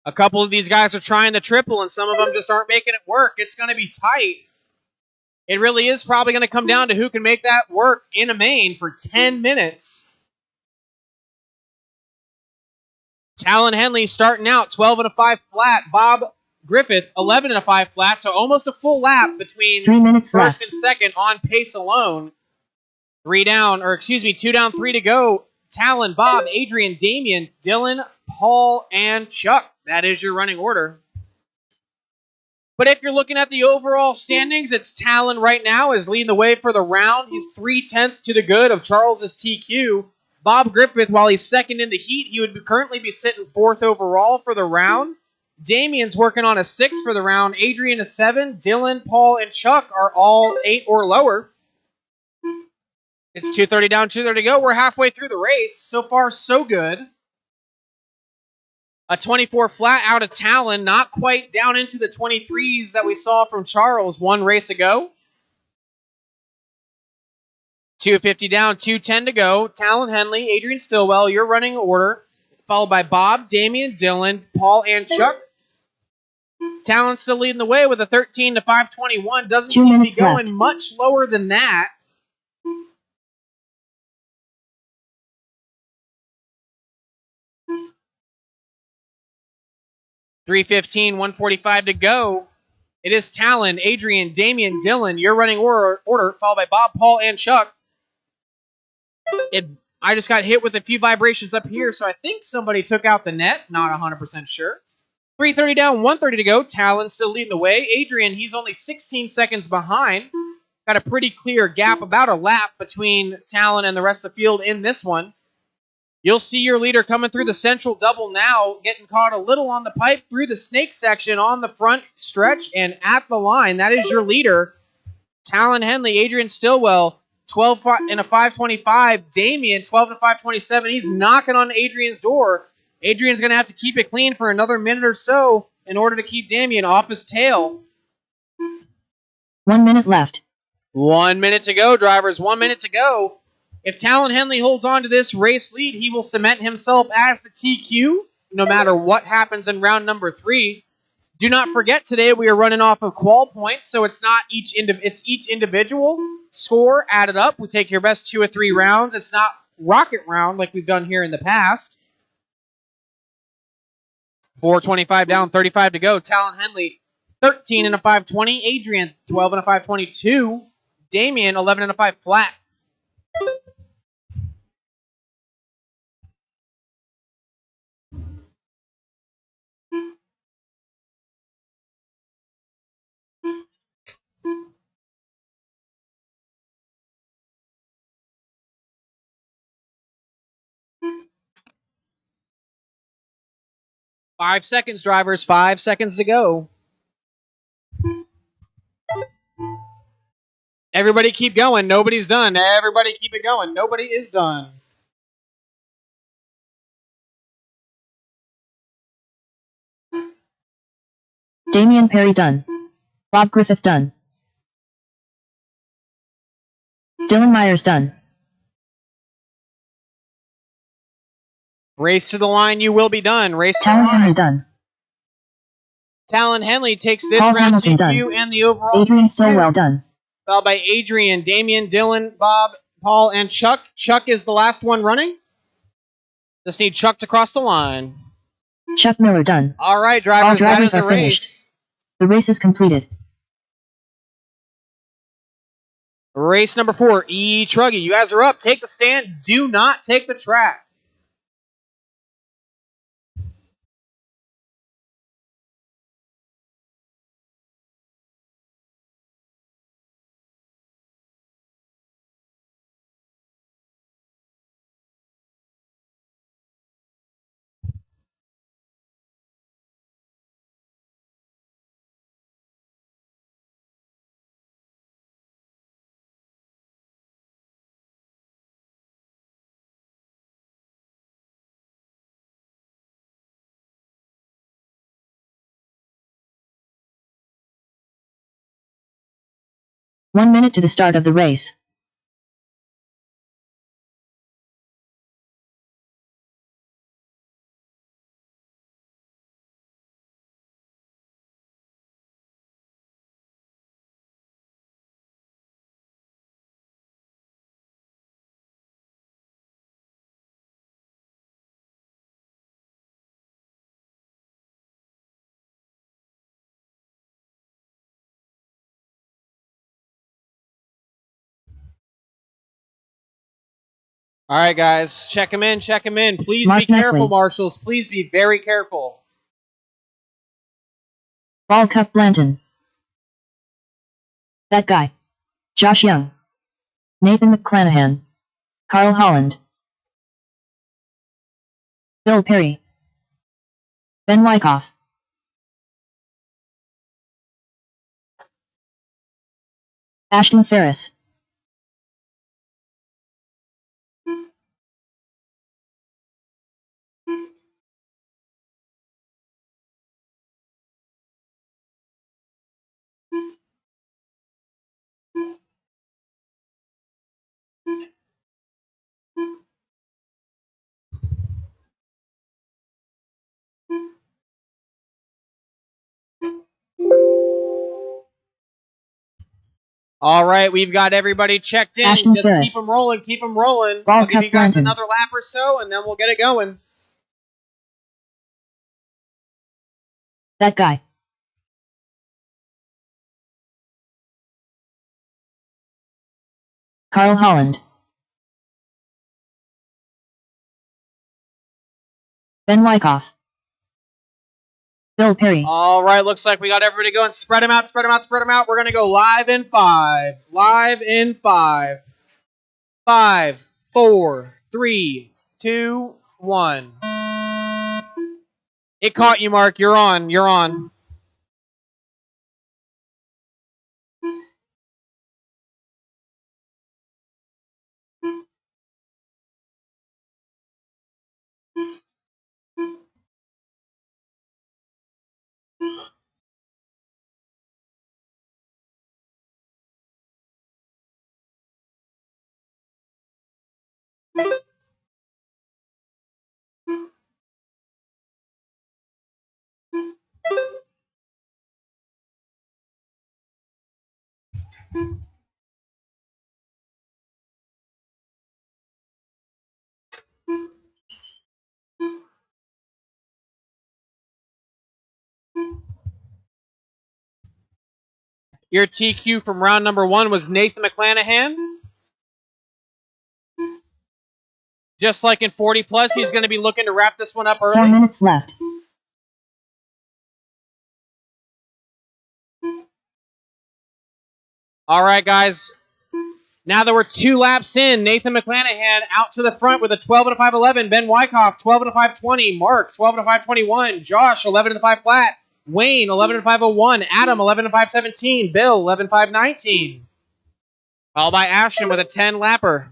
[SPEAKER 1] A couple of these guys are trying the triple, and some of them just aren't making it work. It's going to be tight. It really is probably going to come down to who can make that work in a main for 10 minutes. Talon Henley starting out 12 and a 5 flat. Bob Griffith 11 and a 5 flat. So almost a full lap between
[SPEAKER 2] 3 minutes
[SPEAKER 1] first
[SPEAKER 2] left.
[SPEAKER 1] and second on pace alone. 2 down, 3 to go. Talon, Bob, Adrian, Damian, Dylan, Paul, and Chuck. That is your running order. But if you're looking at the overall standings, it's Talon right now is leading the way for the round. He's 0.3 to the good of Charles's TQ. Bob Griffith, while he's second in the heat, he would currently be sitting 4th overall for the round. Damian's working on a 6 for the round. Adrian a 7. Dylan, Paul, and Chuck are all 8 or lower. It's 2:30 down, 2:30 to go. We're halfway through the race. So far, so good. A 24 flat out of Talon, not quite down into the 23s that we saw from Charles one race ago. 2:50 down, 2:10 to go. Talon Henley, Adrian Stillwell, your running order, followed by Bob, Damian, Dylan, Paul, and Chuck. Talon still leading the way with a 13 to 5:21. Doesn't
[SPEAKER 2] 2
[SPEAKER 1] seem to be
[SPEAKER 2] minutes
[SPEAKER 1] going
[SPEAKER 2] left.
[SPEAKER 1] much lower than that. .315, 1:45 to go. It is Talon, Adrian, Damian, Dylan, your running order, followed by Bob, Paul, and Chuck. I just got hit with a few vibrations up here, so I think somebody took out the net. Not 100% sure. 3:30 down, 1:30 to go. Talon still leading the way. Adrian, he's only 16 seconds behind. Got a pretty clear gap, about a lap between Talon and the rest of the field in this one. You'll see your leader coming through the central double now, getting caught a little on the pipe through the snake section on the front stretch and at the line. That is your leader. Talon Henley, Adrian Stillwell, 12 and a 5:25. Damian, 12 and a 5:27. He's knocking on Adrian's door. Adrian's going to have to keep it clean for another minute or so in order to keep Damian off his tail.
[SPEAKER 2] 1 minute left.
[SPEAKER 1] 1 minute to go, drivers. 1 minute to go. If Talon Henley holds on to this race lead, he will cement himself as the TQ no matter what happens in round number 3. Do not forget, today we are running off of qual points, so it's not each individual score added up. We take your best 2 or 3 rounds. It's not rocket round like we've done here in the past. 4:25 down, 35 to go. Talon Henley, 13 and a 5:20. Adrian, 12 and a 5:22. Damian, 11 and a 5 flat. Five seconds, drivers. 5 seconds to go. Everybody keep going. Nobody's done. Everybody keep it going. Nobody is done.
[SPEAKER 2] Damian Perry done. Bob Griffith done. Dylan Myers done.
[SPEAKER 1] Race to the line. You will be done. Race to the
[SPEAKER 2] Talon
[SPEAKER 1] line.
[SPEAKER 2] Henley done.
[SPEAKER 1] Talon Henley takes this
[SPEAKER 2] Paul
[SPEAKER 1] round
[SPEAKER 2] Hamilton
[SPEAKER 1] TQ
[SPEAKER 2] done.
[SPEAKER 1] and the overall
[SPEAKER 2] Adrian
[SPEAKER 1] TQ.
[SPEAKER 2] Stillwell done.
[SPEAKER 1] Followed by Adrian, Damian, Dylan, Bob, Paul, and Chuck. Chuck is the last one running. Just need Chuck to cross the line.
[SPEAKER 2] Chuck Miller done.
[SPEAKER 1] All right, drivers,
[SPEAKER 2] All drivers
[SPEAKER 1] that is
[SPEAKER 2] are
[SPEAKER 1] a race.
[SPEAKER 2] The race is completed.
[SPEAKER 1] Race number 4, E-Truggy. You guys are up. Take the stand. Do not take the track.
[SPEAKER 2] One minute to the start of the race.
[SPEAKER 1] All right, guys, check him in, check him in. Please
[SPEAKER 2] Mark
[SPEAKER 1] be careful,
[SPEAKER 2] Nestle.
[SPEAKER 1] marshals. Please be very careful.
[SPEAKER 2] Ball Cup Blanton. That guy. Josh Young. Nathan McClanahan. Carl Holland. Bill Perry. Ben Wyckoff. Ashton Ferris.
[SPEAKER 1] All right, we've got everybody checked in.
[SPEAKER 2] Ashton
[SPEAKER 1] Just
[SPEAKER 2] Ferris.
[SPEAKER 1] keep them rolling, keep them rolling.
[SPEAKER 2] Ball
[SPEAKER 1] I'll give
[SPEAKER 2] Cup
[SPEAKER 1] you guys
[SPEAKER 2] Blanton.
[SPEAKER 1] another lap or so, and then we'll get it going.
[SPEAKER 2] That guy. Carl Holland. Ben Wyckoff. Bill Perry.
[SPEAKER 1] All right, looks like we got everybody going. Spread them out, spread them out, spread them out. We're going to go live in 5. Live in 5. 5, 4, 3, 2, 1. It caught you, Mark. You're on. You're on. Your TQ from round number 1 was Nathan McClanahan. Just like in 40 plus, he's going to be looking to wrap this one up early.
[SPEAKER 2] 4 minutes left.
[SPEAKER 1] All right, guys. Now that we're 2 laps in, Nathan McClanahan out to the front with a 12 and a 5.11. Ben Wyckoff, 12 and a 5.20. Mark, 12 and a 5.21. Josh, 11 and a 5 flat. Wayne, 11 and a 5.01. Adam, 11 and a 5.17. Bill, 11 and 5.19. Followed by Ashton with a 10 lapper.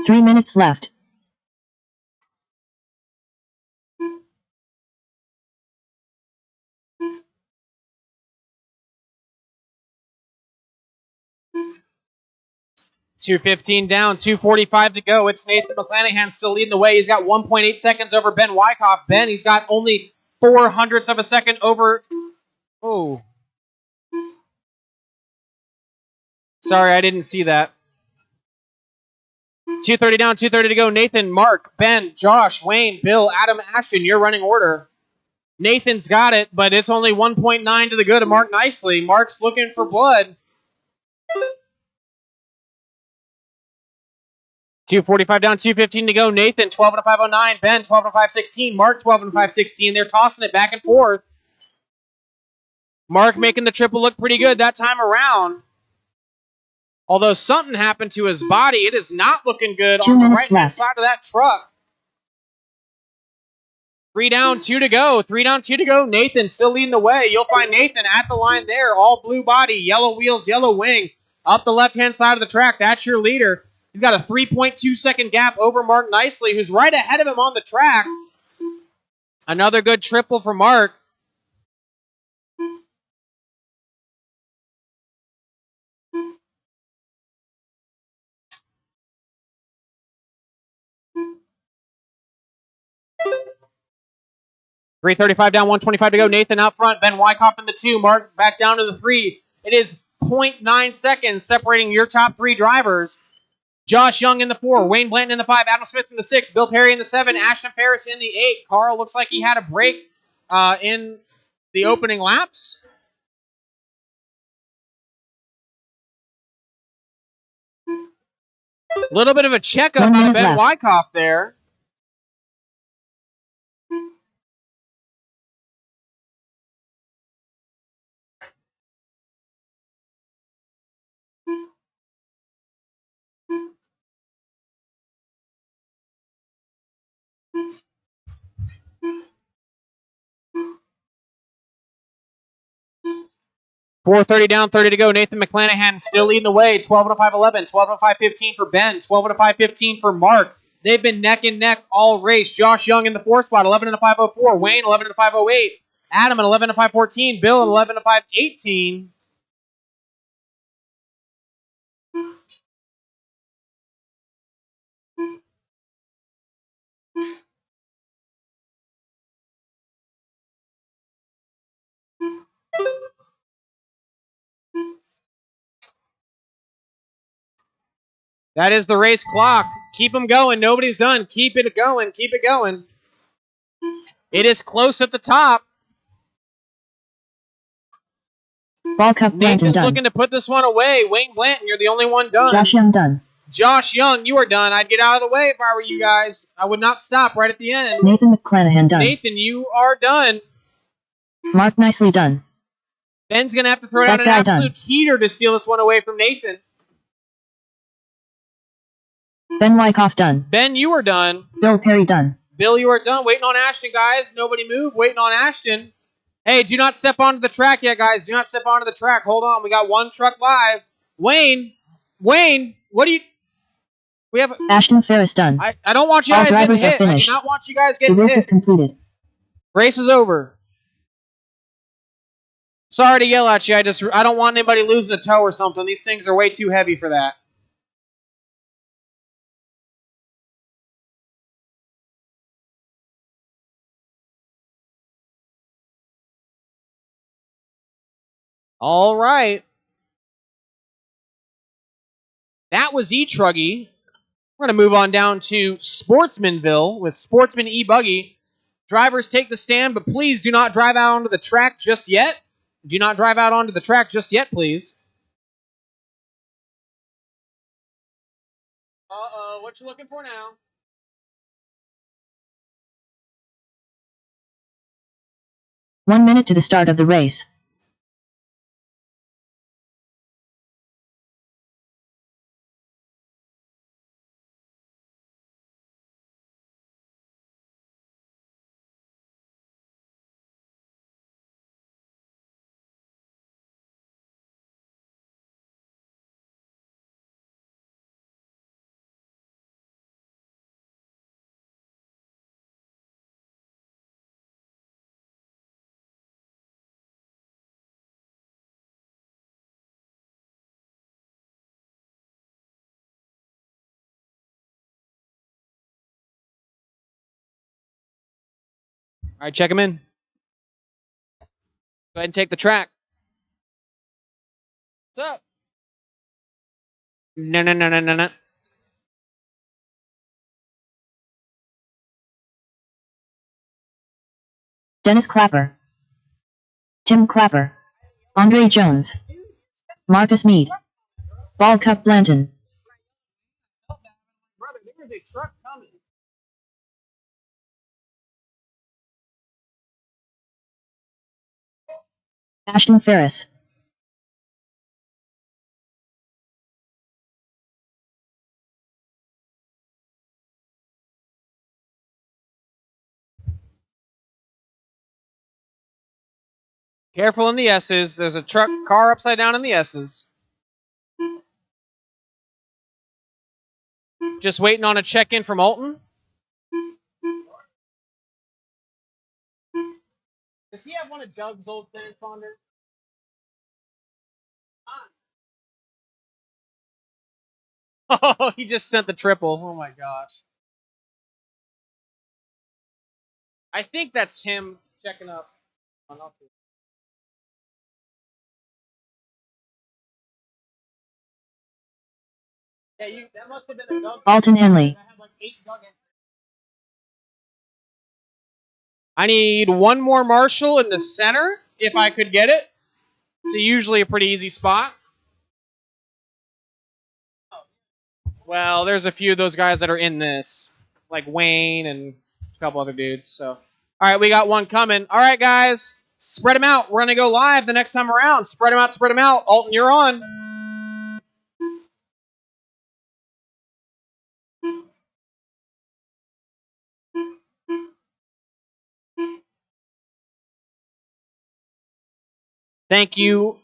[SPEAKER 2] Three minutes left.
[SPEAKER 1] $2:15 down, 2:45 to go. It's Nathan McClanahan still leading the way. He's got 1.8 seconds over Ben Wyckoff. Ben, he's got only 0.04 of a second over. Oh. Sorry, I didn't see that. 2:30 down, 2:30 to go. Nathan, Mark, Ben, Josh, Wayne, Bill, Adam, Ashton, your running order. Nathan's got it, but it's only 1.9 to the good of Mark Nicely. Mark's looking for blood. 2:45 down, 2:15 to go. Nathan, 12 and a 5.09. Ben, 12 and a 5.16. Mark, 12 and a 5.16. They're tossing it back and forth. Mark making the triple look pretty good that time around. Although something happened to his body, it is not looking good
[SPEAKER 2] 2
[SPEAKER 1] on the
[SPEAKER 2] minutes
[SPEAKER 1] right-hand
[SPEAKER 2] left.
[SPEAKER 1] side of that truck. 3 down, 2 to go. 3 down, 2 to go. Nathan still leading the way. You'll find Nathan at the line there. All blue body, yellow wheels, yellow wing. Up the left-hand side of the track. That's your leader. He's got a 3.2 second gap over Mark Nicely, who's right ahead of him on the track. Another good triple for Mark. 3:35 down, 125 to go. Nathan out front. Ben Wyckoff in the 2. Mark back down to the 3. It is 0.9 seconds separating your top 3 drivers. Josh Young in the 4. Wayne Blanton in the 5. Adam Smith in the 6. Bill Perry in the 7. Ashton Ferris in the 8. Carl looks like he had a break in the opening laps. A little bit of a checkup out of Ben Wyckoff there. .430 down, 30 to go. Nathan McClanahan still leading the way. 12:05:11, 12:05:15 for Ben, 12:05:15 for Mark. They've been neck and neck all race. Josh Young in the 4 spot, 11:05:04. Wayne 11:05:08. Adam at 11:05:14. Bill at 11:05:18. That is the race clock. Keep them going. Nobody's done. Keep it going. Keep it going. It is close at the top.
[SPEAKER 2] Ball Cup Blanton
[SPEAKER 1] Nathan's
[SPEAKER 2] done.
[SPEAKER 1] looking to put this one away. Wayne Blanton, you're the only one done.
[SPEAKER 2] Josh Young done.
[SPEAKER 1] Josh Young, you are done. I'd get out of the way if I were you guys. I would not stop right at the end.
[SPEAKER 2] Nathan McClanahan done.
[SPEAKER 1] Nathan, you are done.
[SPEAKER 2] Mark nicely done.
[SPEAKER 1] Ben's going to have to throw down an absolute heater to steal this one away from Nathan.
[SPEAKER 2] Ben Wyckoff done.
[SPEAKER 1] Ben, you are done.
[SPEAKER 2] Bill Perry done.
[SPEAKER 1] Bill, you are done. Waiting on Ashton, guys. Nobody move. Waiting on Ashton. Hey, do not step onto the track yet, guys. Do not step onto the track. Hold on. We got one truck live. Wayne, what do you... We have...
[SPEAKER 2] Ashton Ferris done.
[SPEAKER 1] I don't want you guys getting hit. I do not want you guys getting hit.
[SPEAKER 2] The race is completed.
[SPEAKER 1] Race is over. Sorry to yell at you. I don't want anybody losing a toe or something. These things are way too heavy for that. All right. That was E-Truggy. We're going to move on down to Sportsmanville with Sportsman E-Buggy. Drivers take the stand, but please do not drive out onto the track just yet. Do not drive out onto the track just yet, please. Uh-oh, what you looking for now?
[SPEAKER 2] One minute to the start of the race.
[SPEAKER 1] All right, check him in. Go ahead and take the track. What's up? No.
[SPEAKER 2] Dennis Clapper. Tim Clapper. Andre Jones. Marcus Mead. Ball Cup Blanton.
[SPEAKER 1] Brother, there is a truck coming.
[SPEAKER 2] Ashton Ferris.
[SPEAKER 1] Careful in the S's. There's a car upside down in the S's. Just waiting on a check-in from Alton. Does he have one of Doug's old transponders? Oh, he just sent the triple. Oh my gosh. I think that's him checking up on all two. Yeah, that must have been a dog.
[SPEAKER 2] Alton Henley.
[SPEAKER 1] I had like 8 dog entries. I need one more Marshall in the center, if I could get it. It's usually a pretty easy spot. Well, there's a few of those guys that are in this, like Wayne and a couple other dudes. So, all right, we got one coming. All right, guys, spread them out. We're gonna go live the next time around. Spread them out. Spread them out. Alton, you're on. Thank you.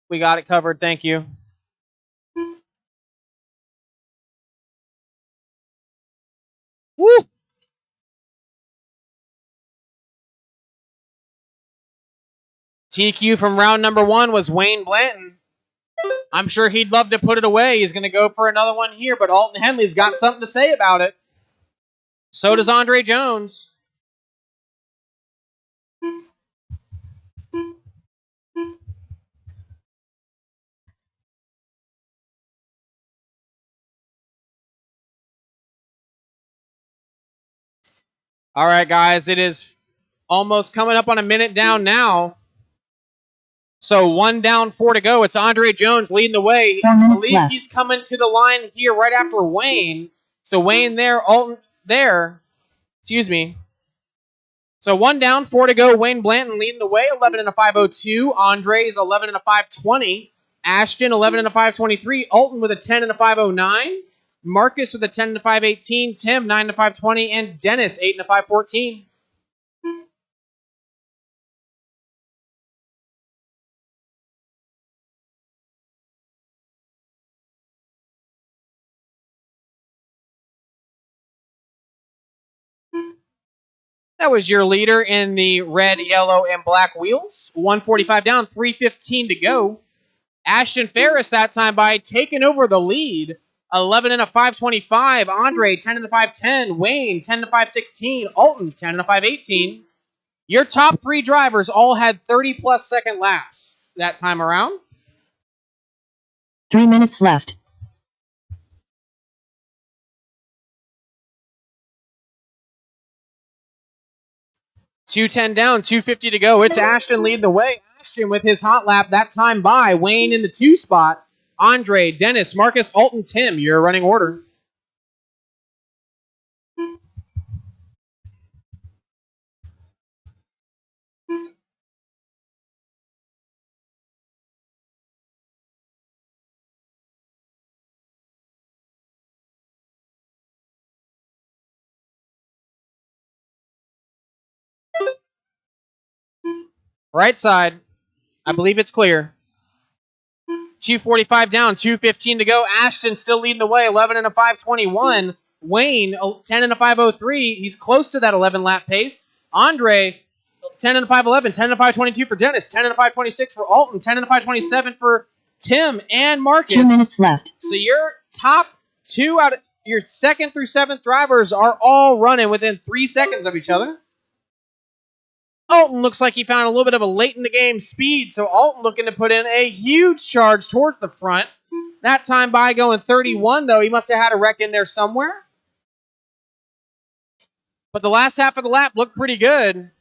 [SPEAKER 1] We got it covered. Thank you. Woo! TQ from round number 1 was Wayne Blanton. I'm sure he'd love to put it away. He's going to go for another one here, but Alton Henley's got something to say about it. So does Andre Jones. All right, guys, it is almost coming up on a minute down now. So 1 down, 4 to go. It's Andre Jones leading the way.
[SPEAKER 2] 4
[SPEAKER 1] I
[SPEAKER 2] minutes
[SPEAKER 1] believe
[SPEAKER 2] left.
[SPEAKER 1] he's coming to the line here right after Wayne. So Wayne there, Alton there. Excuse me. So 1 down, 4 to go. Wayne Blanton leading the way, 11 and a 5.02. Andre is 11 and a 5.20. Ashton 11 and a 5.23. Alton with a 10 and a 5.09. Marcus with a 10 and a 5.18. Tim 9 and a 5.20, and Dennis 8 and a 5.14. That was your leader in the red, yellow, and black wheels. 145 down, 3:15 to go. Ashton Ferris that time by taking over the lead. 11 and a 5.25. Andre 10 and a 5.10. Wayne 10 and a 5.16. Alton 10 and a 5.18. Your top 3 drivers all had 30-plus second laps that time around.
[SPEAKER 2] 3 minutes left.
[SPEAKER 1] $210 down, $250 to go. It's Ashton leading the way. Ashton with his hot lap that time by. Wayne in the 2 spot. Andre, Dennis, Marcus, Alton, Tim, your running order. Right side. I believe it's clear. 245 down, 215 to go. Ashton still leading the way, 11 and a 521. Wayne, 10 and a 503. He's close to that 11 lap pace. Andre, 10 and a 511, 10 and a 522 for Dennis, 10 and a 526 for Alton, 10 and a 527 for Tim and Marcus.
[SPEAKER 2] 2 minutes left.
[SPEAKER 1] So your top 2 out of your 2nd through 7th drivers are all running within 3 seconds of each other. Alton looks like he found a little bit of a late in the game speed, so Alton looking to put in a huge charge towards the front. That time by going 31, though. He must have had a wreck in there somewhere. But the last half of the lap looked pretty good.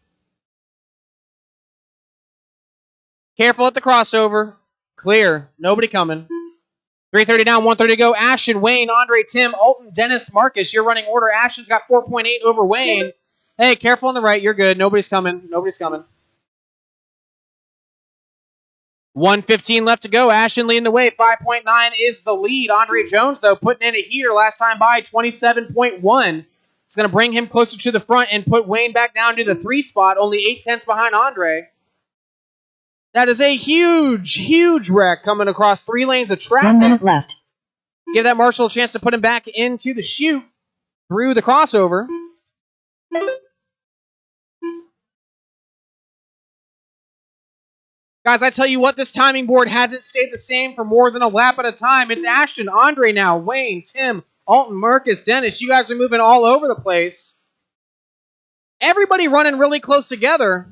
[SPEAKER 1] Careful at the crossover. Clear. Nobody coming. 3:30 down, 1:30 to go. Ashton, Wayne, Andre, Tim, Alton, Dennis, Marcus. Your running order. Ashton's got 4.8 over Wayne. Hey, careful on the right. You're good. Nobody's coming. Nobody's coming. 1:15 left to go. Ashton leading the way. 5.9 is the lead. Andre Jones, though, putting in a heater last time by. 27.1. It's going to bring him closer to the front and put Wayne back down to the 3 spot. Only 0.8 behind Andre. That is a huge, huge wreck coming across 3 lanes of traffic.
[SPEAKER 2] 1 minute left.
[SPEAKER 1] Give that Marshall a chance to put him back into the chute through the crossover. Guys, I tell you what, this timing board hasn't stayed the same for more than a lap at a time. It's Ashton, Andre now, Wayne, Tim, Alton, Marcus, Dennis. You guys are moving all over the place. Everybody running really close together.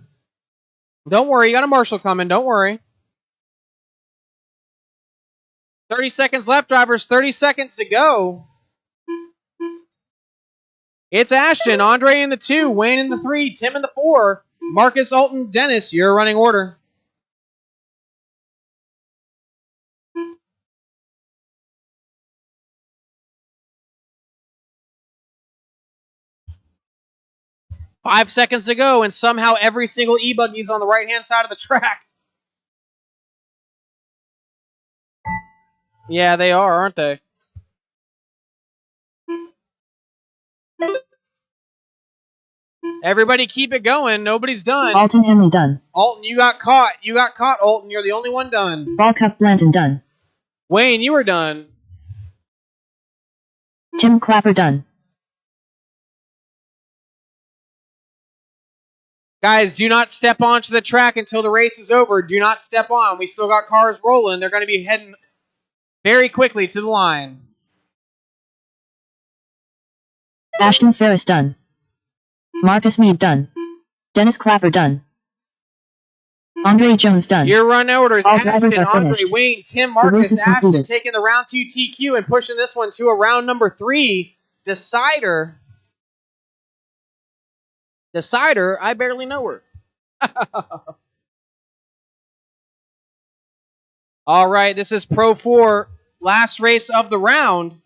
[SPEAKER 1] Don't worry, you got a marshal coming. Don't worry. 30 seconds left, drivers. 30 seconds to go. It's Ashton, Andre in the 2, Wayne in the 3, Tim in the 4, Marcus, Alton, Dennis, your running order. Five seconds to go, and somehow every single e-buggy is on the right-hand side of the track. Yeah, they are, aren't they? Everybody keep it going. Nobody's done.
[SPEAKER 2] Alton Henley done.
[SPEAKER 1] Alton, you got caught. You got caught, Alton. You're the only one done.
[SPEAKER 2] Ballcup Blanton done.
[SPEAKER 1] Wayne, you were done.
[SPEAKER 2] Tim Clapper done.
[SPEAKER 1] Guys, do not step onto the track until the race is over. Do not step on. We still got cars rolling. They're going to be heading very quickly to the line.
[SPEAKER 2] Ashton Ferris done. Marcus Mead done. Dennis Clapper done. Andre Jones done.
[SPEAKER 1] Your run orders:
[SPEAKER 2] All
[SPEAKER 1] Ashton,
[SPEAKER 2] drivers are
[SPEAKER 1] Andre,
[SPEAKER 2] finished.
[SPEAKER 1] Wayne, Tim,
[SPEAKER 2] The race
[SPEAKER 1] Marcus,
[SPEAKER 2] is
[SPEAKER 1] Ashton
[SPEAKER 2] completed.
[SPEAKER 1] taking the round 2 TQ and pushing this one to a round number 3 decider. Decider, I barely know her. All right, this is Pro 4, last race of the round.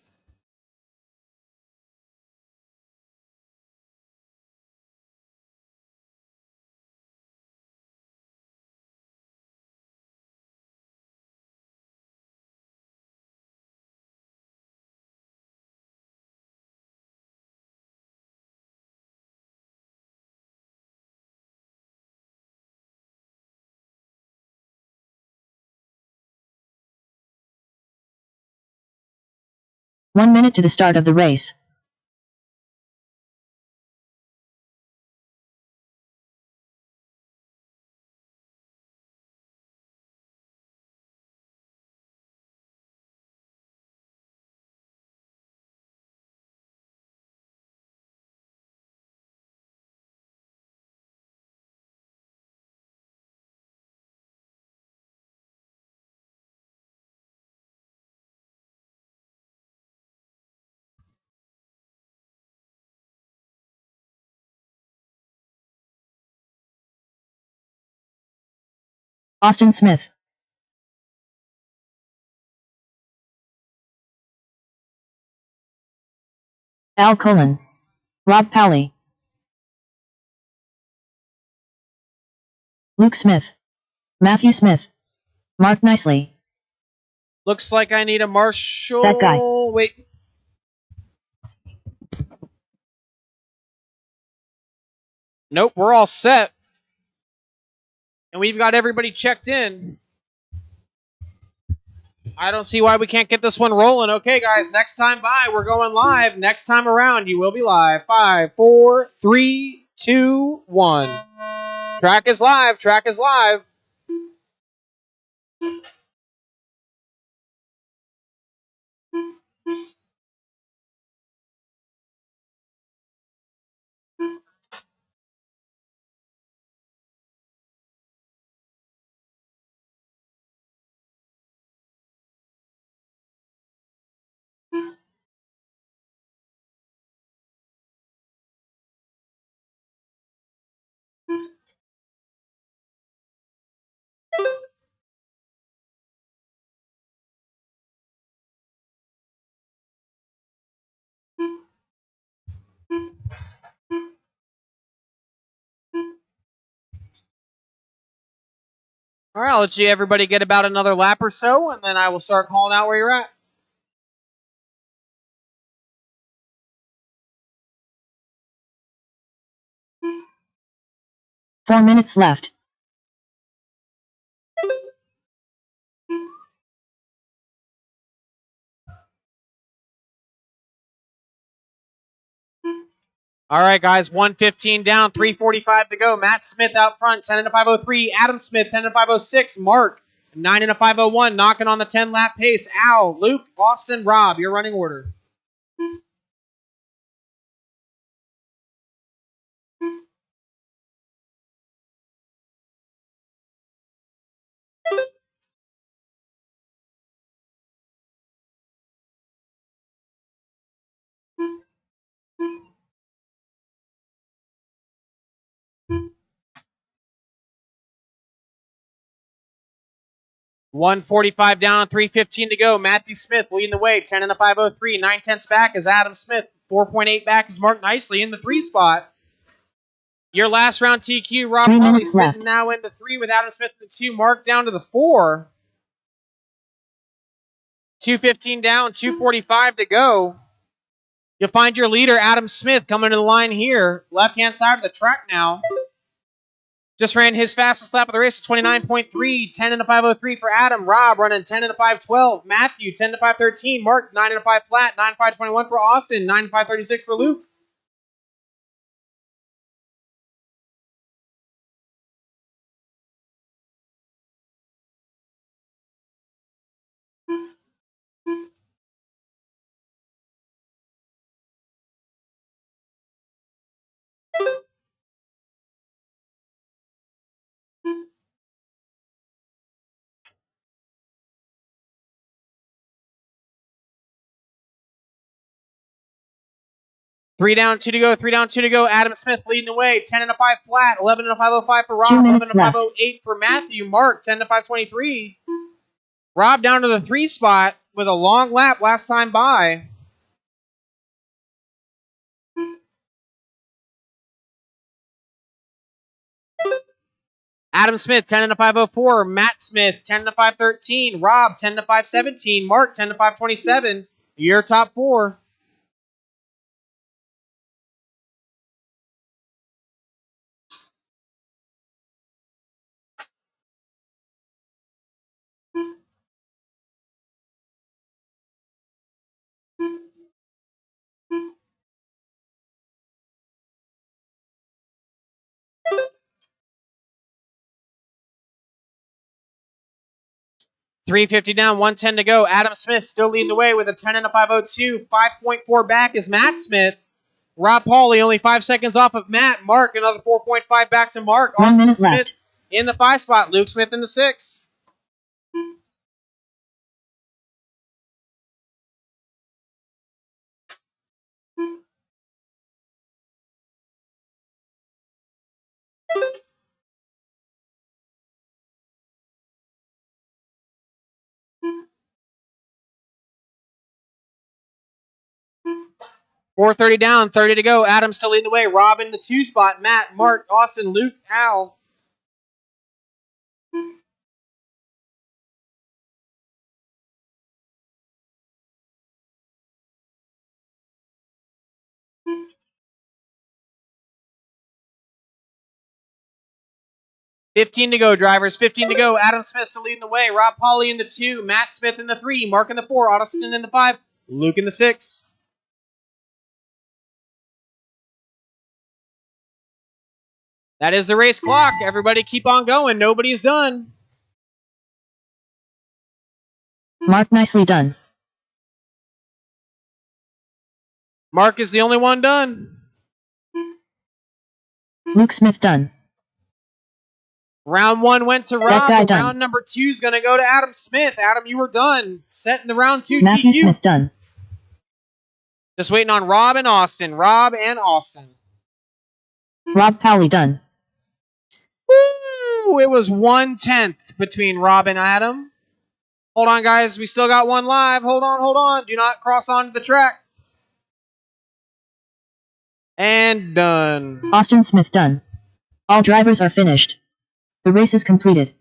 [SPEAKER 2] One minute to the start of the race. Austin Smith. Al Cullen. Rob Powley. Luke Smith. Matthew Smith. Mark Nicely.
[SPEAKER 1] Looks like I need a marshal.
[SPEAKER 2] That guy.
[SPEAKER 1] Wait. Nope, we're all set. And we've got everybody checked in. I don't see why we can't get this one rolling. Okay, guys, next time by, we're going live. Next time around, you will be live. 5, 4, 3, 2, 1. Track is live. Track is live. All right, I'll let you everybody get about another lap or so, and then I will start calling out where you're at.
[SPEAKER 2] Four minutes left.
[SPEAKER 1] All right, guys, 1:15 down, 3:45 to go. Matt Smith out front, 10 and a 5:03. Adam Smith, 10 and a 5:06. Mark, 9 and a 5:01, knocking on the 10-lap pace. Al, Luke, Austin, Rob, your running order. 1:45 down, 3:15 to go. Matthew Smith leading the way, 10 and a 5:03. 9/10 back is Adam Smith. 4.8 back is Mark Nicely in the 3 spot. Your last round TQ, Rob
[SPEAKER 2] 3
[SPEAKER 1] Hawley
[SPEAKER 2] minutes
[SPEAKER 1] sitting
[SPEAKER 2] left.
[SPEAKER 1] now in the 3 with Adam Smith in the 2. Mark down to the 4. 2:15 down, 2:45 to go. You'll find your leader, Adam Smith, coming to the line here. Left-hand side of the track now. Just ran his fastest lap of the race at 29.3. 10 and a 5:03 for Adam. Rob running 10 and a 5:12. Matthew, 10 and a 5:13. Mark, 9 and a 5 flat. 9 and 5:21 for Austin. 9 and 5:36 for Luke. Three down, 2 to go. 3 down, 2 to go. Adam Smith leading the way. 10 and a 5 flat. 11 and a 5:05 for Rob.
[SPEAKER 2] 2
[SPEAKER 1] 11
[SPEAKER 2] minutes
[SPEAKER 1] and a
[SPEAKER 2] left.
[SPEAKER 1] 5:08 for Matthew. Mark, 10 and a 5:23. Rob down to the 3 spot with a long lap last time by. Adam Smith, 10 and a 5:04. Matt Smith, 10 and a 5:13. Rob, 10 and a 5:17. Mark, 10 and a 5:27. Your top 4. $3.50 down, 110 to go. Adam Smith still leading the way with a 10 and a 5:02. 5.4 back is Matt Smith. Rob Hawley only 5 seconds off of Matt. Mark, another 4.5 back to Mark.
[SPEAKER 2] 1
[SPEAKER 1] Austin
[SPEAKER 2] minute
[SPEAKER 1] Smith
[SPEAKER 2] left.
[SPEAKER 1] in the 5 spot. Luke Smith in the 6. $4.30 down, 30 to go. Adam still leading the way. Rob in the 2 spot. Matt, Mark, Austin, Luke, Al. $15 to go, drivers. $15 to go. Adam Smith still leading the way. Rob Hawley in the 2. Matt Smith in the 3. Mark in the 4. Austin in the 5. Luke in the 6. That is the race clock. Everybody keep on going. Nobody's done.
[SPEAKER 2] Mark nicely done.
[SPEAKER 1] Mark is the only one done.
[SPEAKER 2] Luke Smith done.
[SPEAKER 1] Round 1 went to
[SPEAKER 2] That
[SPEAKER 1] Rob.
[SPEAKER 2] guy
[SPEAKER 1] But
[SPEAKER 2] done.
[SPEAKER 1] round number 2 is going to go to Adam Smith. Adam, you were done. Set in the round 2
[SPEAKER 2] Matthew
[SPEAKER 1] TQ.
[SPEAKER 2] Smith done.
[SPEAKER 1] Just waiting on Rob and Austin. Rob and Austin.
[SPEAKER 2] Rob Powley done.
[SPEAKER 1] Woo! It was 1/10 between Rob and Adam. Hold on, guys. We still got one live. Hold on, hold on. Do not cross onto the track. And done.
[SPEAKER 2] Austin Smith done. All drivers are finished. The race is completed.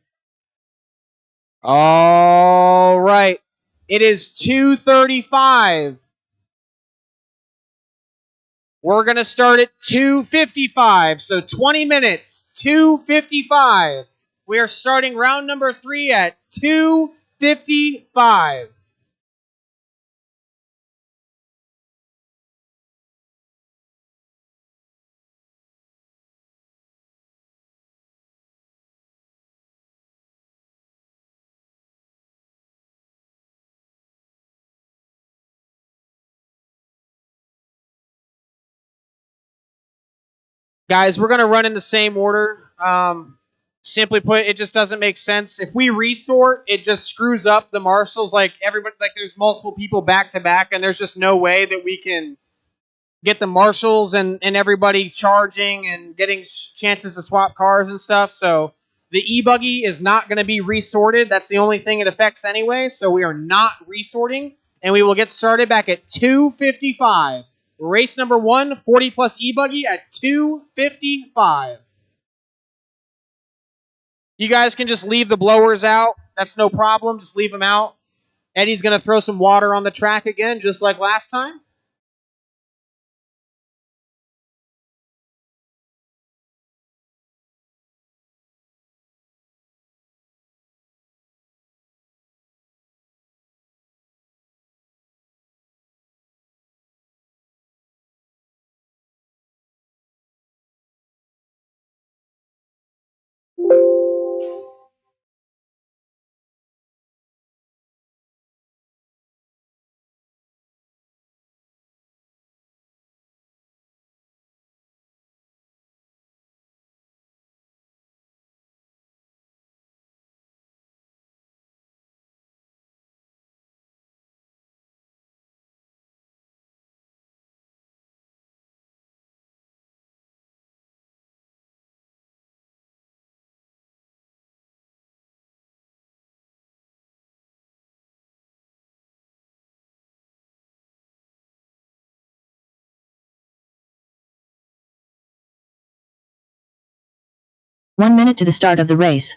[SPEAKER 1] All right. It is 2:35. We're going to start at 2:55. So 20 minutes. 2:55. We are starting round number 3 at 2:55. Guys, we're going to run in the same order. Simply put, it just doesn't make sense. If we resort, it just screws up the marshals. Like everybody, like there's multiple people back to back, and there's just no way that we can get the marshals and everybody charging and getting chances to swap cars and stuff. So The e-buggy is not going to be resorted. That's the only thing it affects anyway, so we are not resorting. And we will get started back at 2:55. Race number 1, 40 plus e-buggy at 2:55. You guys can just leave the blowers out. That's no problem. Just leave them out. Eddie's going to throw some water on the track again, just like last time.
[SPEAKER 2] One minute to the start of the race.